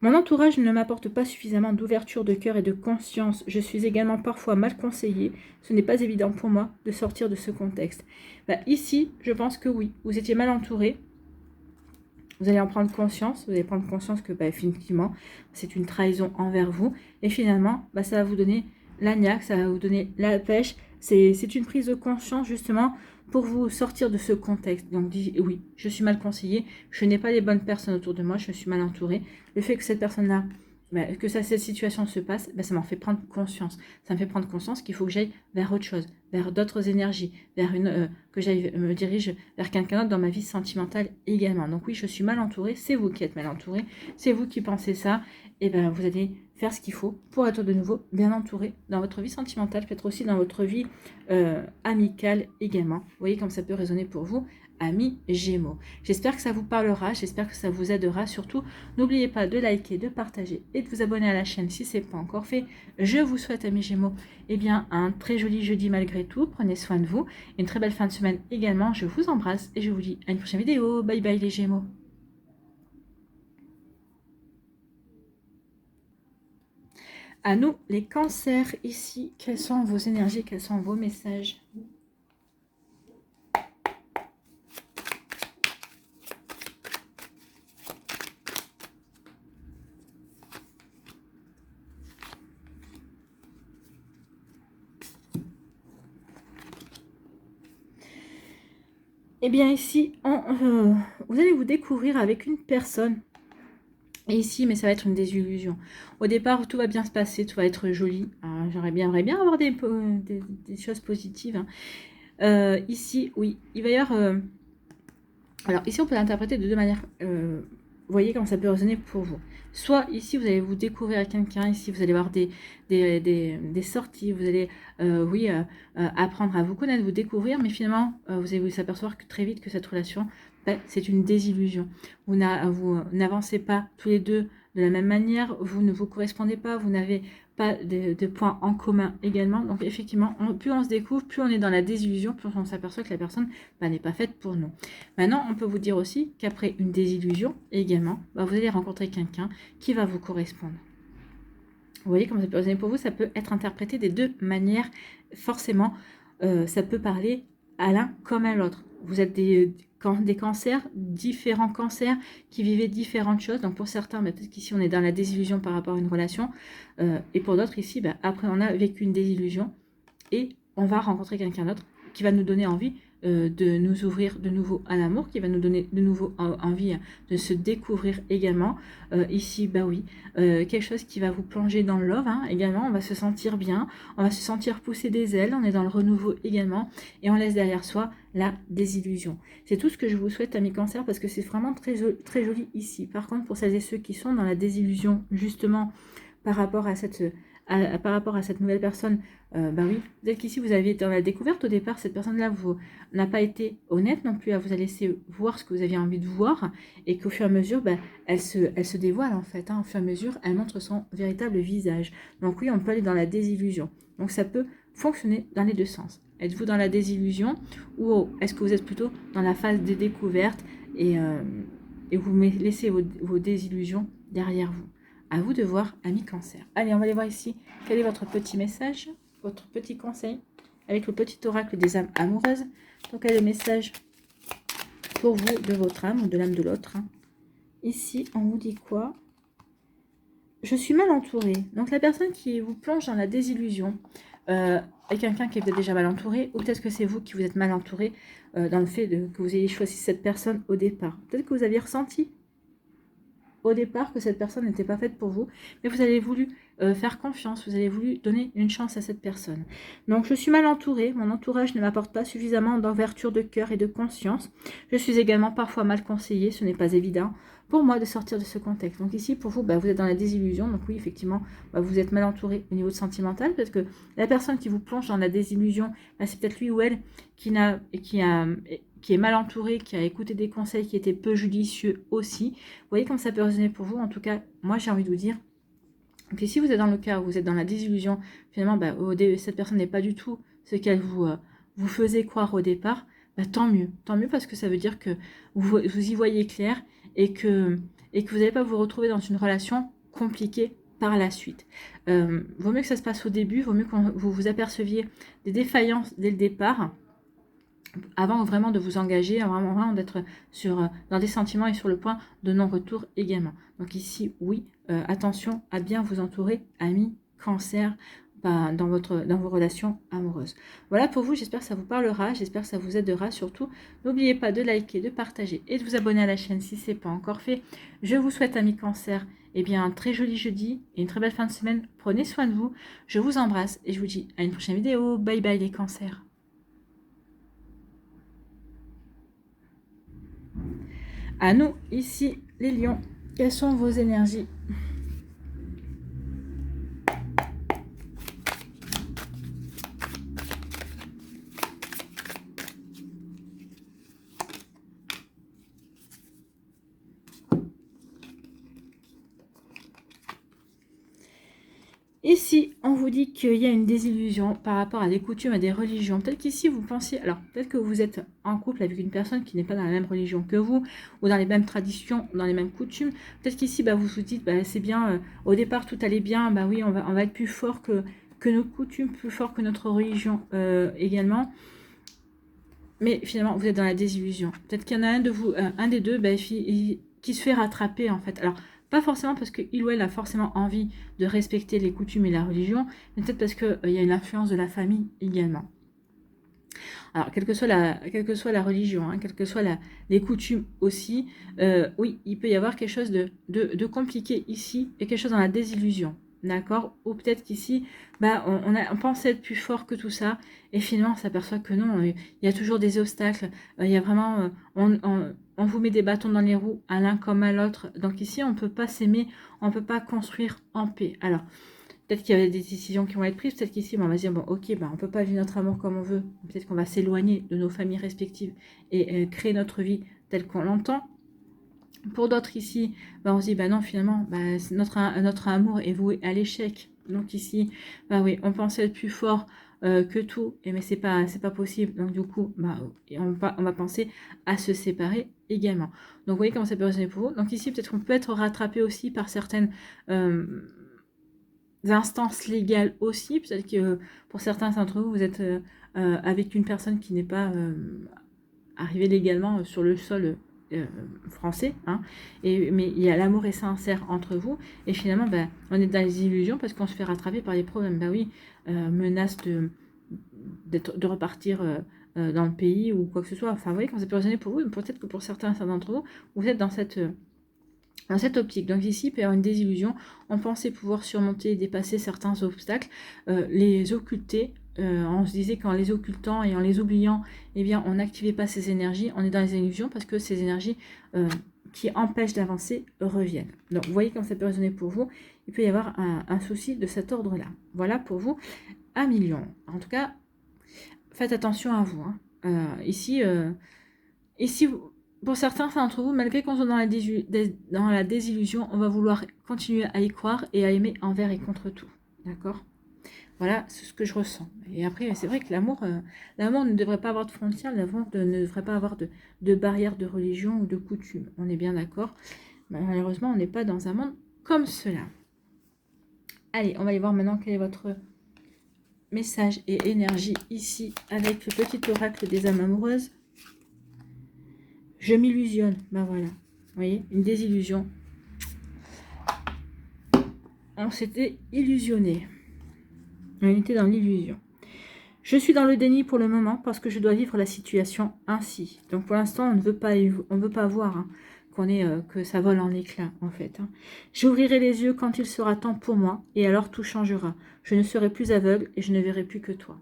Mon entourage ne m'apporte pas suffisamment d'ouverture de cœur et de conscience. Je suis également parfois mal conseillée. Ce n'est pas évident pour moi de sortir de ce contexte. Bah, ici, je pense que oui, vous étiez mal entouré. Vous allez en prendre conscience. Vous allez prendre conscience que, effectivement, c'est une trahison envers vous. Et finalement, ça va vous donner la niaque, ça va vous donner la pêche. C'est une prise de conscience, justement, pour vous sortir de ce contexte. Donc, oui, je suis mal conseillée, je n'ai pas les bonnes personnes autour de moi, je suis mal entourée. Le fait que cette personne-là, cette situation se passe, ça m'en fait prendre conscience. Ça me fait prendre conscience qu'il faut que j'aille vers autre chose, vers d'autres énergies, vers que j'aille me dirige vers quelqu'un d'autre dans ma vie sentimentale également. Donc oui, je suis mal entourée, c'est vous qui êtes mal entourée, c'est vous qui pensez ça, et vous allez faire ce qu'il faut pour être de nouveau bien entouré dans votre vie sentimentale, peut-être aussi dans votre vie amicale également. Vous voyez comme ça peut résonner pour vous, amis Gémeaux. J'espère que ça vous parlera, j'espère que ça vous aidera. Surtout, n'oubliez pas de liker, de partager et de vous abonner à la chaîne si ce n'est pas encore fait. Je vous souhaite, amis Gémeaux, un très joli jeudi malgré tout. Prenez soin de vous. Une très belle fin de semaine également. Je vous embrasse et je vous dis à une prochaine vidéo. Bye bye les Gémeaux. À nous, les cancers, ici, quelles sont vos énergies, quels sont vos messages? Eh bien ici, vous allez vous découvrir avec une personne. Et ici, mais ça va être une désillusion. Au départ, tout va bien se passer, tout va être joli. J'aimerais bien avoir des choses positives. Hein. Ici, oui, il va y avoir... Alors ici, on peut l'interpréter de deux manières. Vous voyez comment ça peut résonner pour vous. Soit ici, vous allez vous découvrir à quelqu'un. Ici, vous allez avoir des sorties. Vous allez, apprendre à vous connaître, vous découvrir. Mais finalement, vous allez vous apercevoir que très vite que cette relation, c'est une désillusion. Vous n'avancez pas tous les deux de la même manière. Vous ne vous correspondez pas. Vous n'avez pas de points en commun également. Donc effectivement, plus on se découvre, plus on est dans la désillusion, plus on s'aperçoit que la personne n'est pas faite pour nous. Maintenant, on peut vous dire aussi qu'après une désillusion également, vous allez rencontrer quelqu'un qui va vous correspondre. Vous voyez comment ça peut résonner pour vous, ça peut être interprété des deux manières. Forcément, ça peut parler à l'un comme à l'autre. Vous êtes des cancers, différents cancers qui vivaient différentes choses. Donc pour certains, peut-être qu'ici on est dans la désillusion par rapport à une relation. Et pour d'autres ici, après on a vécu une désillusion et on va rencontrer quelqu'un d'autre qui va nous donner envie de nous ouvrir de nouveau à l'amour, qui va nous donner de nouveau envie de se découvrir également. Ici, quelque chose qui va vous plonger dans le love hein, également. On va se sentir bien, on va se sentir pousser des ailes, on est dans le renouveau également et on laisse derrière soi la désillusion. C'est tout ce que je vous souhaite, amis cancer, parce que c'est vraiment très, très joli ici. Par contre, pour celles et ceux qui sont dans la désillusion, justement, par rapport à cette nouvelle personne, oui, peut-être qu'ici vous aviez été dans la découverte au départ, cette personne-là n'a pas été honnête non plus à vous a laissé voir ce que vous aviez envie de voir et qu'au fur et à mesure, elle se dévoile en fait, hein, au fur et à mesure, elle montre son véritable visage. Donc oui, on peut aller dans la désillusion. Donc ça peut fonctionner dans les deux sens. Êtes-vous dans la désillusion ou est-ce que vous êtes plutôt dans la phase des découvertes et vous laissez vos désillusions derrière vous? À vous de voir, amis cancer. Allez, on va aller voir ici. Quel est votre petit message, votre petit conseil avec le petit oracle des âmes amoureuses. Donc, quel est le message pour vous de votre âme ou de l'âme de l'autre, hein. Ici, on vous dit quoi? Je suis mal entourée. Donc, la personne qui vous plonge dans la désillusion, avec quelqu'un qui est peut-être déjà mal entouré, ou peut-être que c'est vous qui vous êtes mal entouré dans le fait que vous ayez choisi cette personne au départ. Peut-être que vous aviez ressenti au départ que cette personne n'était pas faite pour vous, mais vous avez voulu faire confiance, vous avez voulu donner une chance à cette personne. Donc je suis mal entourée, mon entourage ne m'apporte pas suffisamment d'ouverture de cœur et de conscience. Je suis également parfois mal conseillée, ce n'est pas évident pour moi de sortir de ce contexte. Donc ici pour vous, vous êtes dans la désillusion, donc oui effectivement vous êtes mal entouré au niveau de sentimental, parce que la personne qui vous plonge dans la désillusion, c'est peut-être lui ou elle qui est mal entouré, qui a écouté des conseils qui étaient peu judicieux aussi. Vous voyez comme ça peut résonner pour vous. En tout cas, moi j'ai envie de vous dire que si vous êtes dans le cas où vous êtes dans la désillusion, finalement, cette personne n'est pas du tout ce qu'elle vous faisait croire au départ, tant mieux. Tant mieux parce que ça veut dire que vous y voyez clair et que vous n'allez pas vous retrouver dans une relation compliquée par la suite. Vaut mieux que ça se passe au début, vaut mieux que vous vous aperceviez des défaillances dès le départ, avant vraiment de vous engager, vraiment d'être dans des sentiments et sur le point de non-retour également. Donc ici, oui, attention à bien vous entourer, amis, cancer, dans vos relations amoureuses. Voilà pour vous, j'espère que ça vous parlera, j'espère que ça vous aidera. Surtout, n'oubliez pas de liker, de partager et de vous abonner à la chaîne si ce n'est pas encore fait. Je vous souhaite, amis cancer, un très joli jeudi et une très belle fin de semaine. Prenez soin de vous, je vous embrasse et je vous dis à une prochaine vidéo. Bye bye les cancers. À nous, ici, les lions, quelles sont vos énergies? Ici, on vous dit qu'il y a une désillusion par rapport à des coutumes, à des religions. Peut-être qu'ici, vous pensiez... Alors, peut-être que vous êtes en couple avec une personne qui n'est pas dans la même religion que vous, ou dans les mêmes traditions, dans les mêmes coutumes. Peut-être qu'ici, vous vous dites, c'est bien, au départ, tout allait bien, oui, on va être plus fort que nos coutumes, plus fort que notre religion également. Mais finalement, vous êtes dans la désillusion. Peut-être qu'il y en a un de vous, un des deux, qui se fait rattraper, en fait. Alors, pas forcément parce qu'il ou elle a forcément envie de respecter les coutumes et la religion, mais peut-être parce qu'il y a une influence de la famille également. Alors, quelle que soit la religion, quelles que soient les coutumes aussi, oui, il peut y avoir quelque chose de compliqué ici et quelque chose dans la désillusion. D'accord? Ou peut-être qu'ici, on pensait être plus fort que tout ça, et finalement, on s'aperçoit que non, il y a toujours des obstacles, il y a vraiment, on vous met des bâtons dans les roues, à l'un comme à l'autre. Donc ici, on ne peut pas s'aimer, on ne peut pas construire en paix. Alors, peut-être qu'il y avait des décisions qui vont être prises, peut-être qu'ici, on va se dire, on ne peut pas vivre notre amour comme on veut, peut-être qu'on va s'éloigner de nos familles respectives et créer notre vie telle qu'on l'entend. Pour d'autres ici, on se dit, non, finalement, notre amour est voué à l'échec. Donc ici, oui, on pensait être plus fort que tout, mais c'est pas possible. Donc du coup, on va penser à se séparer également. Donc vous voyez comment ça peut résonner pour vous. Donc ici, peut-être qu'on peut être rattrapé aussi par certaines instances légales aussi. Peut-être que pour certains d'entre vous, vous êtes avec une personne qui n'est pas arrivée légalement sur le sol français, mais il y a l'amour est sincère entre vous, et finalement on est dans les illusions parce qu'on se fait rattraper par les problèmes. Oui, menace de repartir dans le pays ou quoi que ce soit. Enfin, vous voyez, quand ça peut résonner pour vous, peut-être que pour certains d'entre vous, vous êtes dans cette optique. Donc ici, il peut y avoir une désillusion. On pensait pouvoir surmonter et dépasser certains obstacles, les occulter. On se disait qu'en les occultant et en les oubliant, on n'activait pas ces énergies. On est dans les illusions parce que ces énergies qui empêchent d'avancer reviennent. Donc, vous voyez comme ça peut résonner pour vous. Il peut y avoir un souci de cet ordre-là. Voilà pour vous, 1 million. En tout cas, faites attention à vous. Ici, pour certains d'entre vous, malgré qu'on soit dans la désillusion, on va vouloir continuer à y croire et à aimer envers et contre tout. D'accord? Voilà, c'est ce que je ressens. Et après, c'est vrai que l'amour ne devrait pas avoir de frontières, l'amour ne devrait pas avoir de barrières de religion ou de coutume. On est bien d'accord. Malheureusement, on n'est pas dans un monde comme cela. Allez, on va aller voir maintenant quel est votre message et énergie ici avec le petit oracle des âmes amoureuses. Je m'illusionne. Ben voilà. Vous voyez, une désillusion. On s'était illusionné. On était dans l'illusion. Je suis dans le déni pour le moment parce que je dois vivre la situation ainsi. Donc pour l'instant, on ne veut pas voir hein, que ça vole en éclats en fait. Hein. J'ouvrirai les yeux quand il sera temps pour moi et alors tout changera. Je ne serai plus aveugle et je ne verrai plus que toi.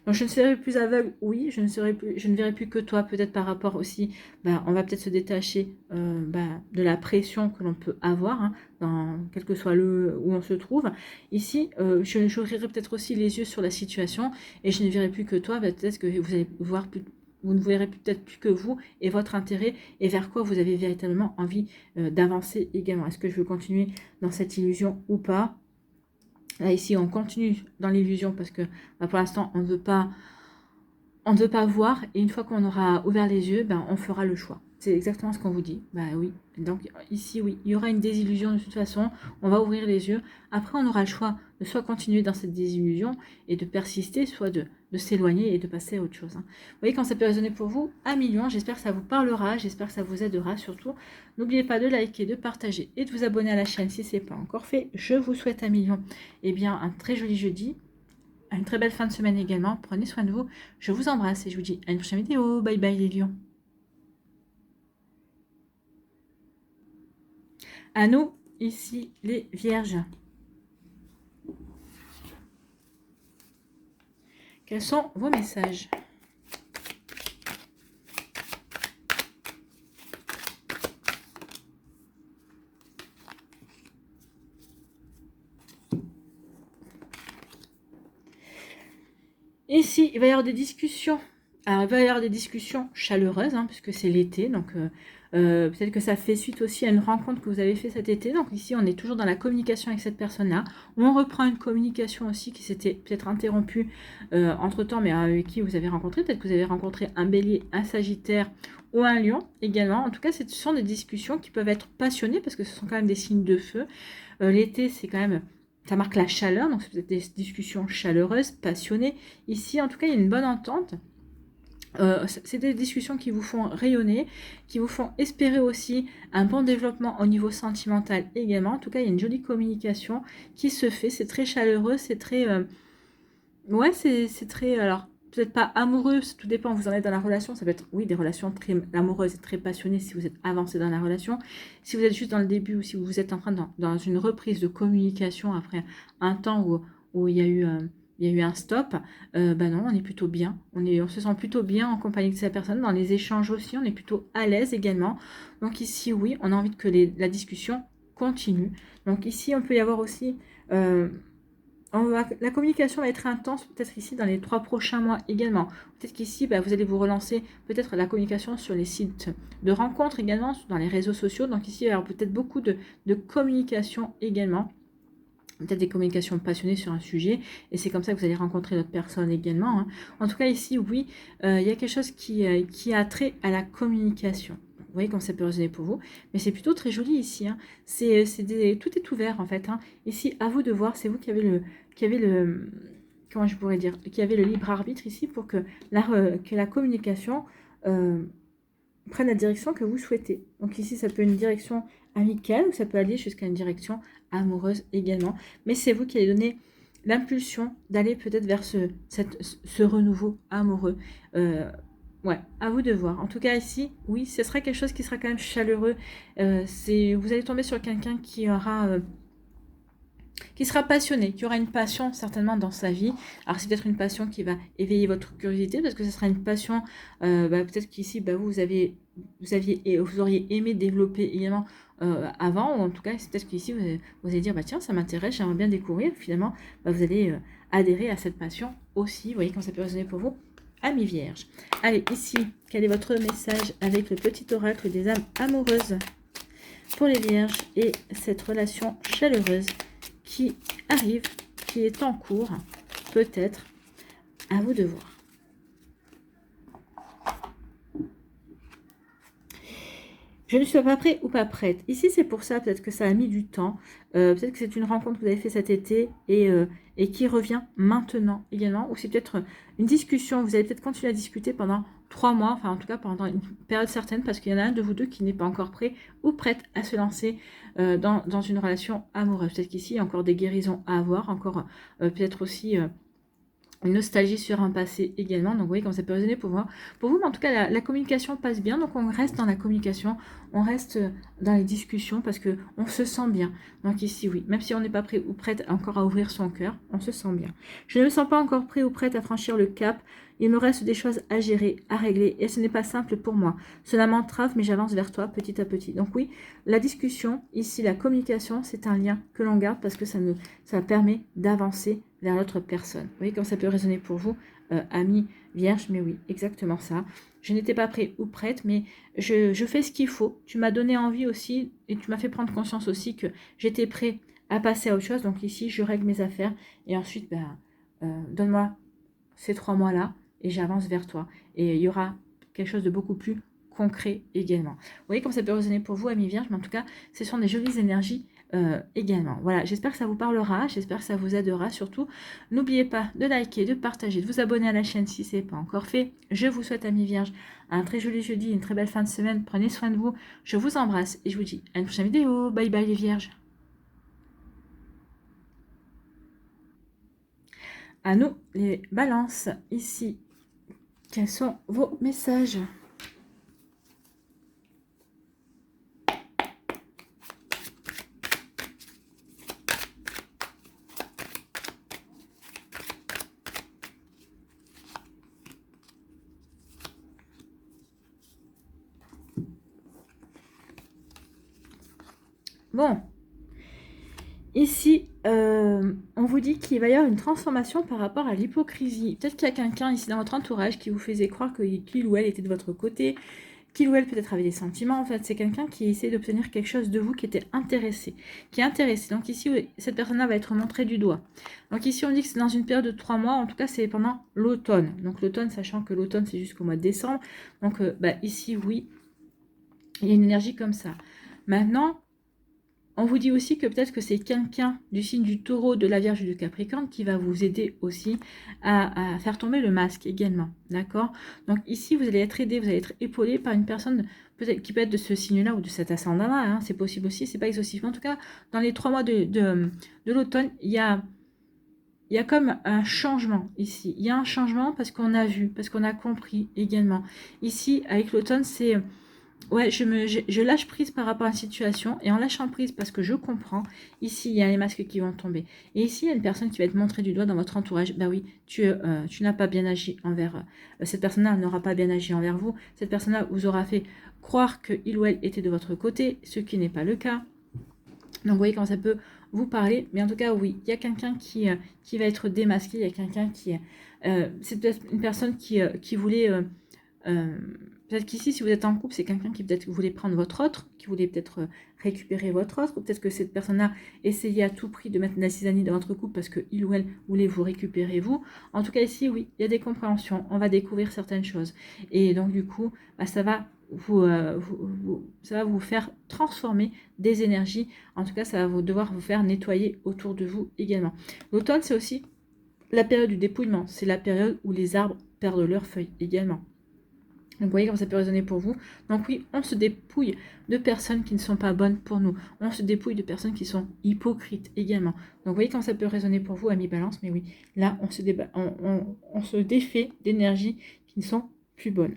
Donc je ne serai plus aveugle, oui, je ne verrai plus que toi, peut-être par rapport aussi, on va peut-être se détacher de la pression que l'on peut avoir, hein, quel que soit le où on se trouve. Ici, j'ouvrirai peut-être aussi les yeux sur la situation et je ne verrai plus que toi, peut-être que vous allez voir plus. Vous ne verrez peut-être plus que vous et votre intérêt et vers quoi vous avez véritablement envie d'avancer également. Est-ce que je veux continuer dans cette illusion ou pas? Là, ici, on continue dans l'illusion parce que pour l'instant, on ne veut pas voir. Et une fois qu'on aura ouvert les yeux, on fera le choix. C'est exactement ce qu'on vous dit. Oui. Donc ici, oui, il y aura une désillusion de toute façon. On va ouvrir les yeux. Après, on aura le choix de soit continuer dans cette désillusion et de persister, soit de s'éloigner et de passer à autre chose. Hein. Vous voyez, quand ça peut résonner pour vous, 1 million. J'espère que ça vous parlera. J'espère que ça vous aidera surtout. N'oubliez pas de liker, de partager et de vous abonner à la chaîne si ce n'est pas encore fait. Je vous souhaite 1 million. Eh bien, un très joli jeudi. Une très belle fin de semaine également. Prenez soin de vous. Je vous embrasse et je vous dis à une prochaine vidéo. Bye bye les lions. À nous, ici, les vierges. Quels sont vos messages? Ici, il va y avoir des discussions. Alors, il va y avoir des discussions chaleureuses, hein, puisque c'est l'été. Donc, peut-être que ça fait suite aussi à une rencontre que vous avez fait cet été. Donc, ici, on est toujours dans la communication avec cette personne-là. On reprend une communication aussi qui s'était peut-être interrompue entre-temps, mais avec qui vous avez rencontré. Peut-être que vous avez rencontré un bélier, un sagittaire ou un lion également. En tout cas, ce sont des discussions qui peuvent être passionnées parce que ce sont quand même des signes de feu. L'été, c'est quand même... Ça marque la chaleur, donc c'est des discussions chaleureuses, passionnées. Ici, en tout cas, il y a une bonne entente. C'est des discussions qui vous font rayonner, qui vous font espérer aussi un bon développement au niveau sentimental également. En tout cas, il y a une jolie communication qui se fait. C'est très chaleureux, c'est très... Ouais, c'est très... Alors, peut-être pas amoureux, tout dépend où vous en êtes dans la relation. Ça peut être, oui, des relations très amoureuses et très passionnées si vous êtes avancé dans la relation. Si vous êtes juste dans le début ou si vous êtes en train dans une reprise de communication après un temps où il y a eu un stop, non, on est plutôt bien. On se sent plutôt bien en compagnie de cette personne. Dans les échanges aussi, on est plutôt à l'aise également. Donc ici, oui, on a envie que la discussion continue. Donc ici, on peut y avoir aussi... la communication va être intense, peut-être ici dans les 3 prochains mois également. Peut-être qu'ici, vous allez vous relancer peut-être la communication sur les sites de rencontres également, dans les réseaux sociaux. Donc ici, il y aura peut-être beaucoup de communication également. Peut-être des communications passionnées sur un sujet. Et c'est comme ça que vous allez rencontrer d'autres personnes également. Hein. En tout cas, ici, oui, il y a quelque chose qui a trait à la communication. Vous voyez comme ça peut résonner pour vous. Mais c'est plutôt très joli ici. Hein. Tout est ouvert en fait. Hein. Ici, à vous de voir. C'est vous qui avez le comment je pourrais dire, qui avez le libre arbitre ici pour que la communication prenne la direction que vous souhaitez. Donc ici, ça peut être une direction amicale ou ça peut aller jusqu'à une direction amoureuse également. Mais c'est vous qui allez donner l'impulsion d'aller peut-être vers ce renouveau amoureux. Ouais, à vous de voir. En tout cas, ici, oui, ce sera quelque chose qui sera quand même chaleureux. Vous allez tomber sur quelqu'un qui sera passionné, qui aura une passion certainement dans sa vie. Alors, c'est peut-être une passion qui va éveiller votre curiosité, parce que ce sera une passion, peut-être qu'ici, vous auriez aimé développer également avant, ou en tout cas, c'est peut-être qu'ici, vous allez dire, tiens, ça m'intéresse, j'aimerais bien découvrir. Finalement, vous allez adhérer à cette passion aussi. Vous voyez quand ça peut résonner pour vous. Amis vierges. Allez, ici, quel est votre message avec le petit oracle des âmes amoureuses pour les vierges et cette relation chaleureuse qui arrive, qui est en cours, peut-être, à vous de voir. Je ne suis pas prêt ou pas prête. Ici, c'est pour ça, peut-être que ça a mis du temps. Peut-être que c'est une rencontre que vous avez fait cet été et qui revient maintenant également. Ou c'est peut-être une discussion. Vous allez peut-être continuer à discuter pendant 3 mois, enfin en tout cas pendant une période certaine, parce qu'il y en a un de vous deux qui n'est pas encore prêt ou prête à se lancer dans une relation amoureuse. Peut-être qu'ici, il y a encore des guérisons à avoir, encore peut-être aussi... une nostalgie sur un passé également, donc vous voyez comme ça peut résonner pour moi. Pour vous, mais en tout cas, la communication passe bien, donc on reste dans la communication, on reste dans les discussions parce que on se sent bien. Donc ici, oui, même si on n'est pas prêt ou prête encore à ouvrir son cœur, on se sent bien. Je ne me sens pas encore prêt ou prête à franchir le cap. Il me reste des choses à gérer, à régler, et ce n'est pas simple pour moi. Cela m'entrave, mais j'avance vers toi petit à petit. Donc oui, la discussion, ici, la communication, c'est un lien que l'on garde parce que ça permet d'avancer vers l'autre personne. Vous voyez comme ça peut résonner pour vous, amis vierge, mais oui, exactement ça. Je n'étais pas prêt ou prête, mais je fais ce qu'il faut. Tu m'as donné envie aussi, et tu m'as fait prendre conscience aussi que j'étais prêt à passer à autre chose. Donc ici, je règle mes affaires, et ensuite, donne-moi ces 3 mois-là, et j'avance vers toi. Et il y aura quelque chose de beaucoup plus concret également. Vous voyez comme ça peut résonner pour vous, amis vierges, mais en tout cas, ce sont des jolies énergies également. Voilà, j'espère que ça vous parlera, j'espère que ça vous aidera. Surtout, n'oubliez pas de liker, de partager, de vous abonner à la chaîne si ce n'est pas encore fait. Je vous souhaite, amis vierges, un très joli jeudi, une très belle fin de semaine. Prenez soin de vous. Je vous embrasse et je vous dis à une prochaine vidéo. Bye bye les vierges. À nous les balances, ici, quels sont vos messages ? Bon, ici, on vous dit qu'il va y avoir une transformation par rapport à l'hypocrisie. Peut-être qu'il y a quelqu'un ici dans votre entourage qui vous faisait croire qu'il ou elle était de votre côté, qu'il ou elle peut-être avait des sentiments. En fait, c'est quelqu'un qui essaie d'obtenir quelque chose de vous, qui était intéressé, qui est intéressé. Donc ici, cette personne-là va être montrée du doigt. Donc ici, on dit que c'est dans une période de 3 mois. En tout cas, c'est pendant l'automne. Donc l'automne, sachant que l'automne, c'est jusqu'au mois de décembre. Donc ici, oui, il y a une énergie comme ça. Maintenant, on vous dit aussi que peut-être que c'est quelqu'un du signe du Taureau, de la Vierge et du Capricorne qui va vous aider aussi à faire tomber le masque également, d'accord? Donc ici, vous allez être aidé, vous allez être épaulé par une personne peut-être qui peut être de ce signe-là ou de cet ascendant-là, hein, c'est possible aussi, c'est pas exhaustif. Mais en tout cas, dans les 3 mois de l'automne, il y a comme un changement ici. Il y a un changement parce qu'on a vu, parce qu'on a compris également. Ici, avec l'automne, c'est... Ouais, je lâche prise par rapport à la situation, et en lâchant prise parce que je comprends, ici il y a les masques qui vont tomber. Et ici il y a une personne qui va être montrée du doigt dans votre entourage. Bah oui, tu n'as pas bien agi envers cette personne-là, n'aura pas bien agi envers vous. Cette personne-là vous aura fait croire qu'il ou elle était de votre côté, ce qui n'est pas le cas. Donc vous voyez comment ça peut vous parler, mais en tout cas oui, il y a quelqu'un qui va être démasqué, il y a quelqu'un qui... c'est peut-être une personne qui voulait... peut-être qu'ici, si vous êtes en couple, c'est quelqu'un qui peut-être voulait prendre votre autre, qui voulait peut-être récupérer votre autre, ou peut-être que cette personne-là essayait à tout prix de mettre de la cisanie dans votre couple parce qu'il ou elle voulait vous récupérer vous. En tout cas, ici, oui, il y a des compréhensions, on va découvrir certaines choses. Et donc, du coup, ça va ça va vous faire transformer des énergies. En tout cas, ça va devoir vous faire nettoyer autour de vous également. L'automne, c'est aussi la période du dépouillement. C'est la période où les arbres perdent leurs feuilles également. Donc vous voyez comment ça peut résonner pour vous. Donc oui, on se dépouille de personnes qui ne sont pas bonnes pour nous. On se dépouille de personnes qui sont hypocrites également. Donc vous voyez comment ça peut résonner pour vous, amis balance. Mais oui, là, on se défait d'énergies qui ne sont plus bonnes.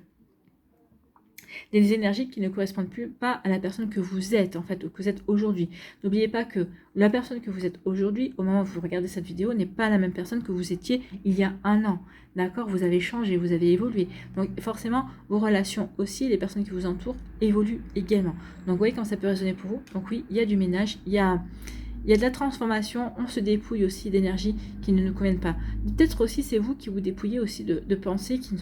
Des énergies qui ne correspondent plus pas à la personne que vous êtes, en fait, ou que vous êtes aujourd'hui. N'oubliez pas que la personne que vous êtes aujourd'hui, au moment où vous regardez cette vidéo, n'est pas la même personne que vous étiez il y a un an. D'accord? Vous avez changé, vous avez évolué. Donc forcément, vos relations aussi, les personnes qui vous entourent, évoluent également. Donc vous voyez quand ça peut résonner pour vous. Donc oui, il y a du ménage, il y a de la transformation, on se dépouille aussi d'énergies qui ne nous conviennent pas. Peut-être aussi c'est vous qui vous dépouillez aussi de pensées qui ne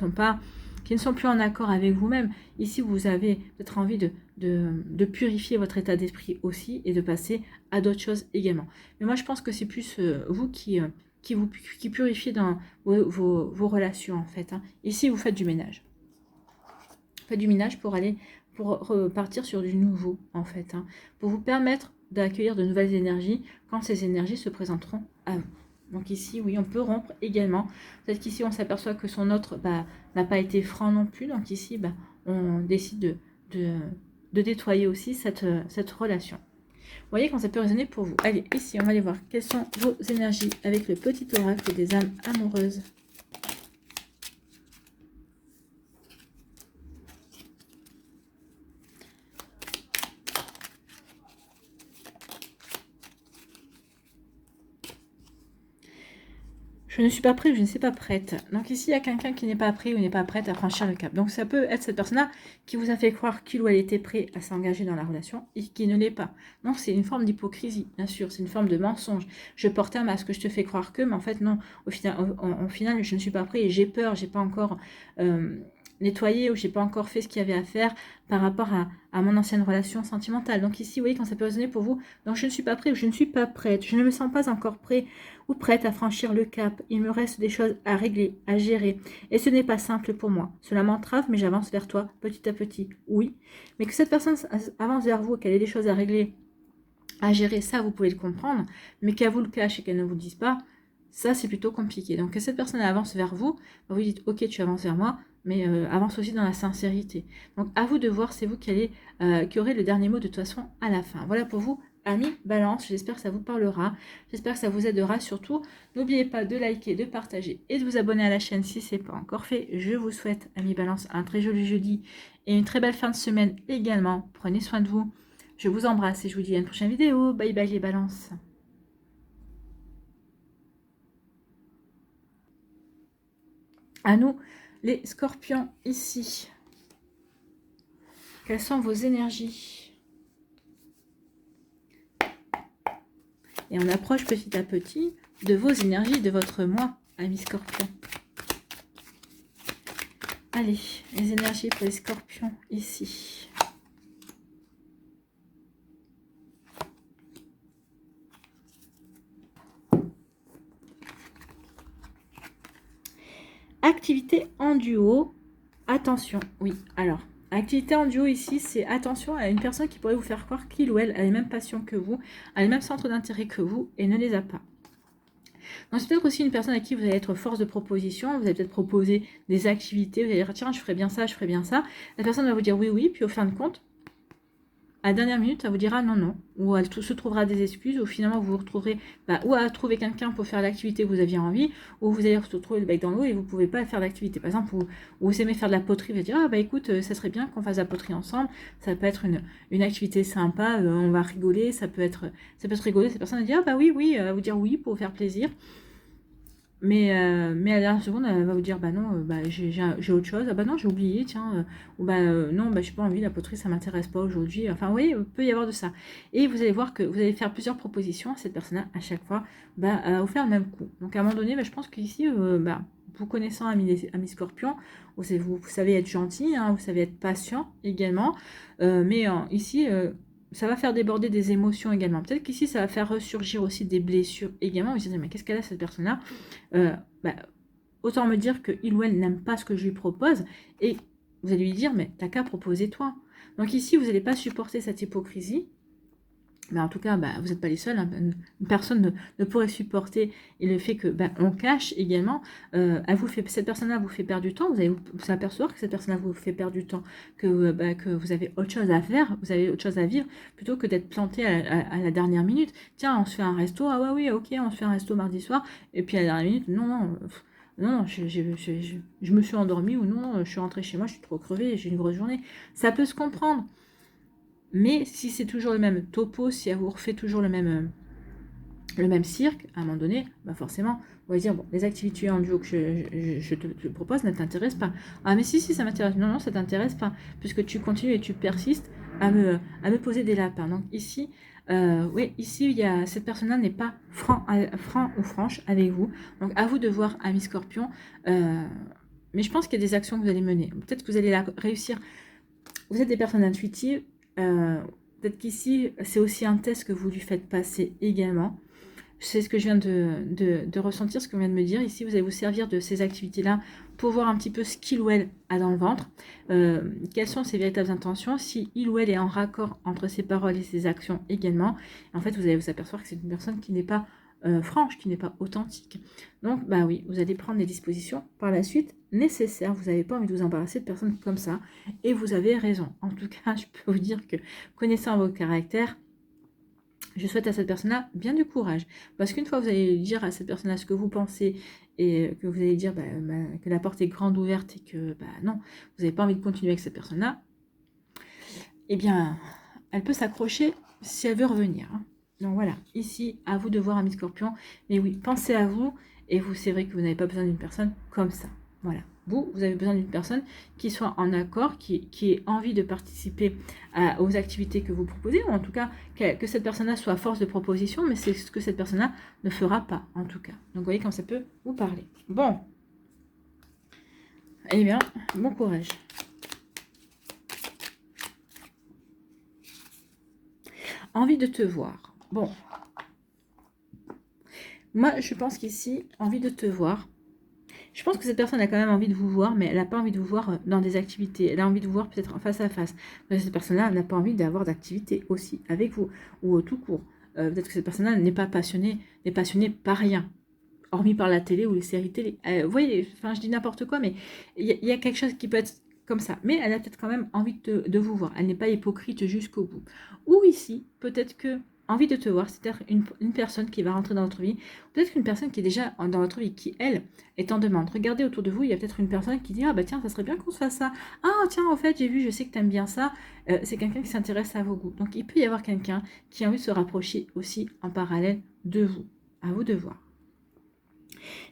sont plus en accord avec vous-même. Ici, vous avez peut-être envie de purifier votre état d'esprit aussi et de passer à d'autres choses également. Mais moi, je pense que c'est plus vous qui purifiez dans vos relations, en fait. Hein. Ici, vous faites du ménage. Faites du ménage pour aller pour repartir sur du nouveau, en fait, hein, pour vous permettre d'accueillir de nouvelles énergies quand ces énergies se présenteront à vous. Donc ici, oui, on peut rompre également. Peut-être qu'ici, on s'aperçoit que son autre n'a pas été franc non plus. Donc ici, on décide de nettoyer aussi cette relation. Vous voyez quand ça peut résonner pour vous. Allez, ici, on va aller voir quelles sont vos énergies avec le petit oracle des âmes amoureuses. Je ne suis pas prêt, je ne suis pas prête. Donc ici, il y a quelqu'un qui n'est pas prêt ou n'est pas prête à franchir le cap. Donc ça peut être cette personne-là qui vous a fait croire qu'il ou elle était prêt à s'engager dans la relation et qui ne l'est pas. Donc c'est une forme d'hypocrisie, bien sûr. C'est une forme de mensonge. Je porte un masque, je te fais croire que, mais en fait non. Au final, je ne suis pas prêt et j'ai peur, j'ai pas encore nettoyé ou j'ai pas encore fait ce qu'il y avait à faire par rapport à mon ancienne relation sentimentale. Donc ici, vous voyez, quand ça peut résonner pour vous, donc je ne suis pas prêt ou je ne suis pas prête, je ne me sens pas encore prêt ou prête à franchir le cap. Il me reste des choses à régler, à gérer. Et ce n'est pas simple pour moi. Cela m'entrave, mais j'avance vers toi petit à petit. Oui. Mais que cette personne avance vers vous, qu'elle ait des choses à régler, à gérer, ça, vous pouvez le comprendre. Mais qu'elle vous le cache et qu'elle ne vous le dise pas, ça, c'est plutôt compliqué. Donc, que cette personne avance vers vous, vous dites, ok, tu avances vers moi, mais avance aussi dans la sincérité. Donc, à vous de voir, c'est vous qui aurez le dernier mot de toute façon à la fin. Voilà pour vous, amis Balance. J'espère que ça vous parlera. J'espère que ça vous aidera. Surtout, n'oubliez pas de liker, de partager et de vous abonner à la chaîne si ce n'est pas encore fait. Je vous souhaite, amis Balance, un très joli jeudi et une très belle fin de semaine également. Prenez soin de vous. Je vous embrasse et je vous dis à une prochaine vidéo. Bye bye les balances. À nous, les scorpions, ici. Quelles sont vos énergies? Et on approche petit à petit de vos énergies, de votre moi, amis scorpions. Allez, les énergies pour les scorpions, ici. Activité en duo. Attention, oui, alors, activité en duo ici, c'est attention à une personne qui pourrait vous faire croire qu'il ou elle a les mêmes passions que vous, a les mêmes centres d'intérêt que vous et ne les a pas. Donc c'est peut-être aussi une personne à qui vous allez être force de proposition, vous allez peut-être proposer des activités, vous allez dire tiens je ferais bien ça, je ferais bien ça. La personne va vous dire oui, oui, puis au fin de compte, à la dernière minute, elle vous dira non, non. Ou elle se trouvera des excuses, ou finalement vous vous retrouverez ou à trouver quelqu'un pour faire l'activité que vous aviez envie, ou vous allez se retrouver le bec dans l'eau et vous ne pouvez pas faire l'activité. Par exemple, vous aimez faire de la poterie, vous allez dire ah bah écoute, ça serait bien qu'on fasse de la poterie ensemble, ça peut être une activité sympa, on va rigoler, ça peut être rigolo, cette personne va dire ah bah oui, oui, vous dire oui pour vous faire plaisir. Mais à la dernière seconde, elle va vous dire bah non, j'ai autre chose, ah bah non, j'ai oublié, tiens, ou non, j'ai pas envie, la poterie, ça m'intéresse pas aujourd'hui. Enfin, vous voyez, il peut y avoir de ça. Et vous allez voir que vous allez faire plusieurs propositions à cette personne-là, à chaque fois, elle va vous faire le même coup. Donc à un moment donné, je pense qu'ici, vous connaissant amis Scorpion, vous savez être gentil, hein, vous savez être patient également, mais ici, ça va faire déborder des émotions également. Peut-être qu'ici, ça va faire ressurgir aussi des blessures également. Vous vous dites, mais qu'est-ce qu'elle a cette personne-là? Autant me dire qu'il ou elle n'aime pas ce que je lui propose. Et vous allez lui dire, mais t'as qu'à proposer toi. Donc ici, vous n'allez pas supporter cette hypocrisie. Mais en tout cas, vous n'êtes pas les seuls. Hein. Une personne ne pourrait supporter et le fait que on cache également. Cette personne-là vous fait perdre du temps. Vous allez vous apercevoir que cette personne-là vous fait perdre du temps, que vous avez autre chose à faire, vous avez autre chose à vivre, plutôt que d'être planté à la dernière minute. Tiens, on se fait un resto. Ah ouais, oui, ok, on se fait un resto mardi soir. Et puis à la dernière minute, non, je me suis endormie ou non, je suis rentrée chez moi, je suis trop crevée, j'ai une grosse journée. Ça peut se comprendre. Mais si c'est toujours le même topo, si elle vous refait toujours le même cirque, à un moment donné, forcément, on va dire, bon, les activités en duo que je te propose ne t'intéressent pas. Ah mais si, ça m'intéresse. Non, ça t'intéresse pas, puisque tu continues et tu persistes à me poser des lapins. Donc ici, ici, cette personne-là n'est pas franc ou franche avec vous. Donc à vous de voir, ami Scorpion. Mais je pense qu'il y a des actions que vous allez mener. Peut-être que vous allez réussir. Vous êtes des personnes intuitives. Peut-être qu'ici, c'est aussi un test que vous lui faites passer également. C'est ce que je viens de ressentir, ce que vous vient de me dire. Ici, vous allez vous servir de ces activités-là pour voir un petit peu ce qu'il ou elle a dans le ventre, quelles sont ses véritables intentions, si il ou elle est en raccord entre ses paroles et ses actions également. En fait, vous allez vous apercevoir que c'est une personne qui n'est pas franche, qui n'est pas authentique. Donc, bah oui, vous allez prendre les dispositions par la suite nécessaires. Vous n'avez pas envie de vous embarrasser de personnes comme ça. Et vous avez raison. En tout cas, je peux vous dire que connaissant vos caractères, je souhaite à cette personne-là bien du courage. Parce qu'une fois que vous allez dire à cette personne-là ce que vous pensez et que vous allez dire que la porte est grande ouverte et que non, vous n'avez pas envie de continuer avec cette personne-là, eh bien, elle peut s'accrocher si elle veut revenir. Hein. Donc voilà, ici, à vous de voir, amis Scorpion. Mais oui, pensez à vous. Et vous, c'est vrai que vous n'avez pas besoin d'une personne comme ça. Voilà. Vous avez besoin d'une personne qui soit en accord, qui ait envie de participer aux activités que vous proposez, ou en tout cas, que cette personne-là soit force de proposition, mais c'est ce que cette personne-là ne fera pas, en tout cas. Donc, vous voyez comme ça peut vous parler. Bon. Eh bien, bon courage. Envie de te voir. Bon. Moi, je pense qu'ici, envie de te voir. Je pense que cette personne a quand même envie de vous voir, mais elle n'a pas envie de vous voir dans des activités. Elle a envie de vous voir peut-être en face à face. Mais cette personne-là n'a pas envie d'avoir d'activité aussi avec vous, ou tout court. Peut-être que cette personne-là n'est pas passionnée, n'est passionnée par rien, hormis par la télé ou les séries télé. Vous voyez, enfin, je dis n'importe quoi, mais il y a quelque chose qui peut être comme ça. Mais elle a peut-être quand même envie de vous voir. Elle n'est pas hypocrite jusqu'au bout. Ou ici, peut-être que envie de te voir, c'est-à-dire une personne qui va rentrer dans votre vie, peut-être une personne qui est déjà dans votre vie, qui, elle, est en demande. Regardez autour de vous, il y a peut-être une personne qui dit « Ah bah tiens, ça serait bien qu'on se fasse ça. Ah tiens, en fait, j'ai vu, je sais que tu aimes bien ça. » C'est quelqu'un qui s'intéresse à vos goûts. Donc, il peut y avoir quelqu'un qui a envie de se rapprocher aussi en parallèle de vous. À vous de voir.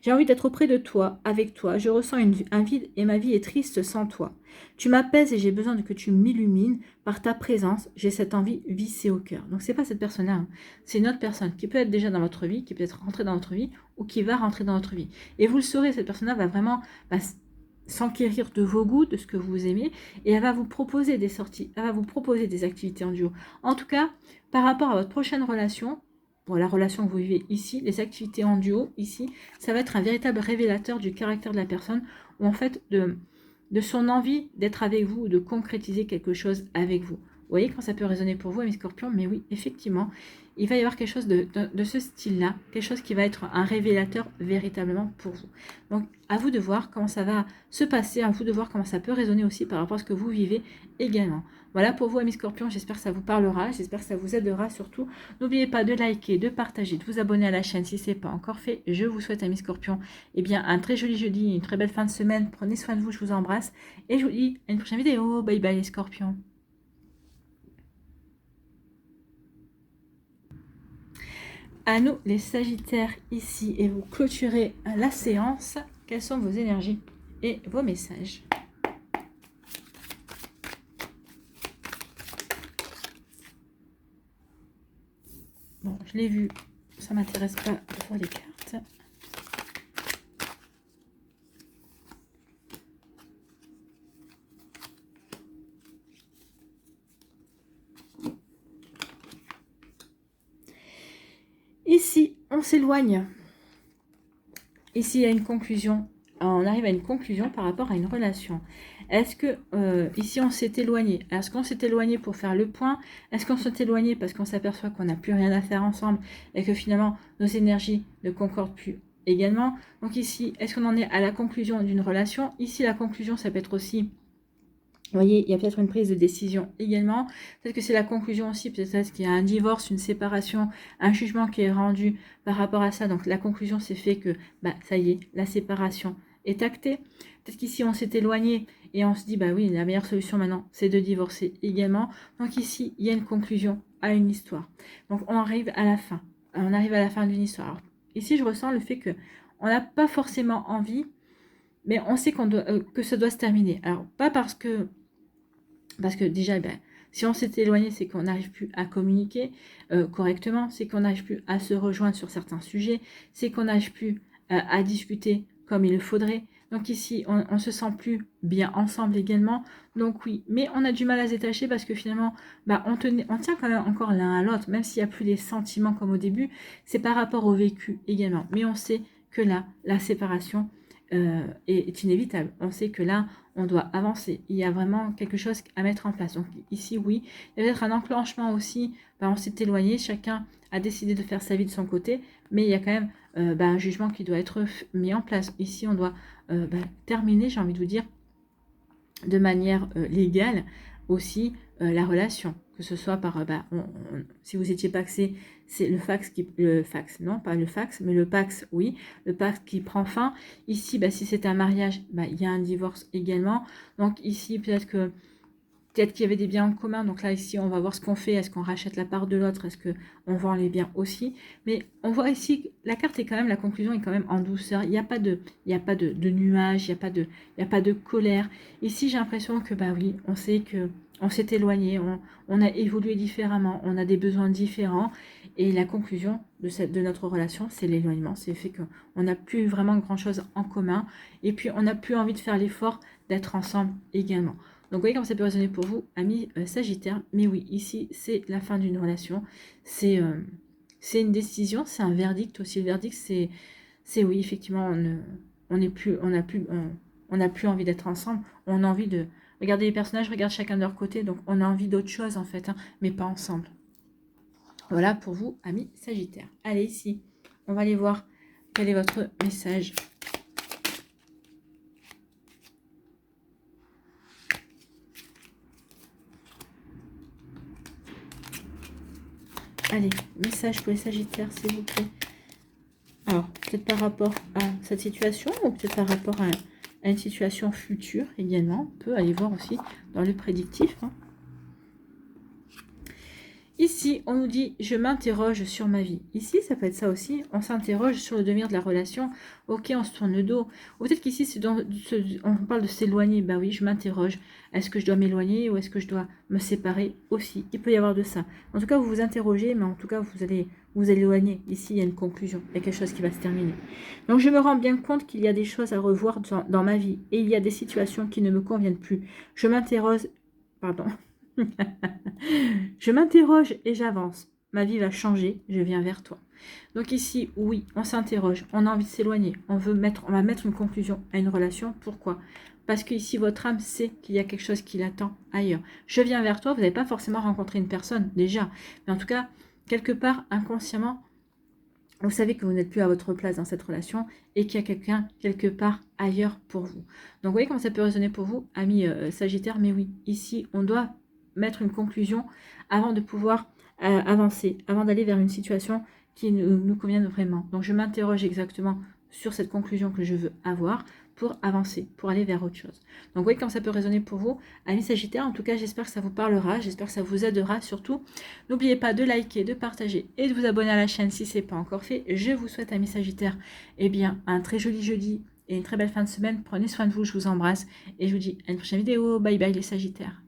J'ai envie d'être auprès de toi, avec toi. Je ressens un vide et ma vie est triste sans toi. Tu m'apaises et j'ai besoin que tu m'illumines. Par ta présence, j'ai cette envie vissée au cœur. Donc, c'est pas cette personne-là. Hein. C'est une autre personne qui peut être déjà dans votre vie, qui peut être rentrée dans votre vie ou qui va rentrer dans votre vie. Et vous le saurez, cette personne-là va vraiment s'enquérir de vos goûts, de ce que vous aimez, et elle va vous proposer des sorties, elle va vous proposer des activités en duo. En tout cas, par rapport à votre prochaine relation, pour la relation que vous vivez ici, les activités en duo ici, ça va être un véritable révélateur du caractère de la personne, ou en fait de son envie d'être avec vous, ou de concrétiser quelque chose avec vous. Vous voyez quand ça peut résonner pour vous, mes scorpions, mais oui, effectivement, il va y avoir quelque chose de ce style-là, quelque chose qui va être un révélateur véritablement pour vous. Donc, à vous de voir comment ça va se passer, à vous de voir comment ça peut résonner aussi par rapport à ce que vous vivez également. Voilà pour vous, amis scorpions, j'espère que ça vous parlera, j'espère que ça vous aidera surtout. N'oubliez pas de liker, de partager, de vous abonner à la chaîne si ce n'est pas encore fait. Je vous souhaite, amis scorpions, eh bien, un très joli jeudi, une très belle fin de semaine. Prenez soin de vous, je vous embrasse. Et je vous dis à une prochaine vidéo. Bye bye les scorpions. À nous les sagittaires ici et vous clôturez la séance. Quelles sont vos énergies et vos messages? Bon, je l'ai vu, ça m'intéresse pas de voir les cartes. Ici, on s'éloigne. Ici, il y a une conclusion. On arrive à une conclusion par rapport à une relation. Est-ce que ici, on s'est éloigné? Est-ce qu'on s'est éloigné pour faire le point? Est-ce qu'on s'est éloigné parce qu'on s'aperçoit qu'on n'a plus rien à faire ensemble et que finalement, nos énergies ne concordent plus également? Donc ici, est-ce qu'on en est à la conclusion d'une relation? Ici, la conclusion, ça peut être aussi... Vous voyez, il y a peut-être une prise de décision également. Peut-être que c'est la conclusion aussi. Peut-être qu'il y a un divorce, une séparation, un jugement qui est rendu par rapport à ça. Donc la conclusion, c'est fait que, ça y est, la séparation est actée. Peut-être qu'ici, on s'est éloigné et on se dit, oui, la meilleure solution maintenant, c'est de divorcer également. Donc ici, il y a une conclusion à une histoire. Donc on arrive à la fin. On arrive à la fin d'une histoire. Alors, ici, je ressens le fait que on n'a pas forcément envie, mais on sait que ça doit se terminer. Alors, pas parce que déjà, si on s'est éloigné, c'est qu'on n'arrive plus à communiquer correctement, c'est qu'on n'arrive plus à se rejoindre sur certains sujets, c'est qu'on n'arrive plus à discuter comme il le faudrait. Donc ici, on ne se sent plus bien ensemble également. Donc oui, mais on a du mal à se détacher parce que finalement, on tient quand même encore l'un à l'autre, même s'il n'y a plus les sentiments comme au début, c'est par rapport au vécu également. Mais on sait que là, la séparation est inévitable. On sait que là, on doit avancer. Il y a vraiment quelque chose à mettre en place. Donc ici, oui, il y a peut-être un enclenchement aussi. On s'est éloigné, chacun a décidé de faire sa vie de son côté, mais il y a quand même un jugement qui doit être mis en place. Ici, on doit terminer, j'ai envie de vous dire, de manière légale aussi la relation, que ce soit par, si vous étiez paxé, c'est le fax non pas le fax, mais le pax, oui, le pax qui prend fin. Ici, si c'est un mariage, il y a un divorce également. Donc ici, peut-être qu'il y avait des biens en commun, donc là ici on va voir ce qu'on fait, est-ce qu'on rachète la part de l'autre, est-ce qu'on vend les biens aussi, mais on voit ici que la carte est quand même, la conclusion est quand même en douceur, il n'y a pas de nuages, il n'y a pas de colère. Ici j'ai l'impression que oui, on sait que on s'est éloigné, on a évolué différemment, on a des besoins différents, et la conclusion de notre relation, c'est l'éloignement, c'est le fait qu'on n'a plus vraiment grand chose en commun, et puis on n'a plus envie de faire l'effort d'être ensemble également. Donc, vous voyez comme ça peut résonner pour vous, amis Sagittaire. Mais oui, ici, c'est la fin d'une relation. C'est une décision, c'est un verdict aussi. Le verdict, c'est oui, effectivement, on n'a plus envie d'être ensemble. On a envie de regarder les personnages, regarde chacun de leur côté. Donc, on a envie d'autre chose, en fait, mais pas ensemble. Voilà pour vous, amis Sagittaire. Allez, ici, on va aller voir quel est votre message. Allez, message pour les Sagittaires, s'il vous plaît. Alors, peut-être par rapport à cette situation ou peut-être par rapport à une situation future également. On peut aller voir aussi dans le prédictif. Ici, on nous dit « je m'interroge sur ma vie ». Ici, ça peut être ça aussi. On s'interroge sur le devenir de la relation. Ok, on se tourne le dos. Ou peut-être qu'ici, on parle de s'éloigner. Bah oui, je m'interroge. Est-ce que je dois m'éloigner ou est-ce que je dois me séparer aussi? Il peut y avoir de ça. En tout cas, vous vous interrogez, mais en tout cas, vous allez vous éloigner. Ici, il y a une conclusion. Il y a quelque chose qui va se terminer. Donc, je me rends bien compte qu'il y a des choses à revoir dans ma vie. Et il y a des situations qui ne me conviennent plus. Je m'interroge... Pardon. Je m'interroge et j'avance. Ma vie va changer, je viens vers toi. Donc ici, oui, on s'interroge, on a envie de s'éloigner, on va mettre une conclusion à une relation. Pourquoi? Parce que ici, votre âme sait qu'il y a quelque chose qui l'attend ailleurs. Je viens vers toi, vous n'avez pas forcément rencontré une personne déjà, mais en tout cas, quelque part, inconsciemment, vous savez que vous n'êtes plus à votre place dans cette relation et qu'il y a quelqu'un quelque part ailleurs pour vous. Donc vous voyez comment ça peut résonner pour vous, amis Sagittaire, mais oui, ici, on doit mettre une conclusion avant de pouvoir avancer, avant d'aller vers une situation qui nous convienne vraiment. Donc je m'interroge exactement sur cette conclusion que je veux avoir pour avancer, pour aller vers autre chose. Donc vous voyez comment ça peut résonner pour vous, amis Sagittaire. En tout cas, j'espère que ça vous parlera, j'espère que ça vous aidera surtout. N'oubliez pas de liker, de partager et de vous abonner à la chaîne si ce n'est pas encore fait. Je vous souhaite, amis Sagittaire, un très joli jeudi et une très belle fin de semaine. Prenez soin de vous, je vous embrasse et je vous dis à une prochaine vidéo. Bye bye les Sagittaires.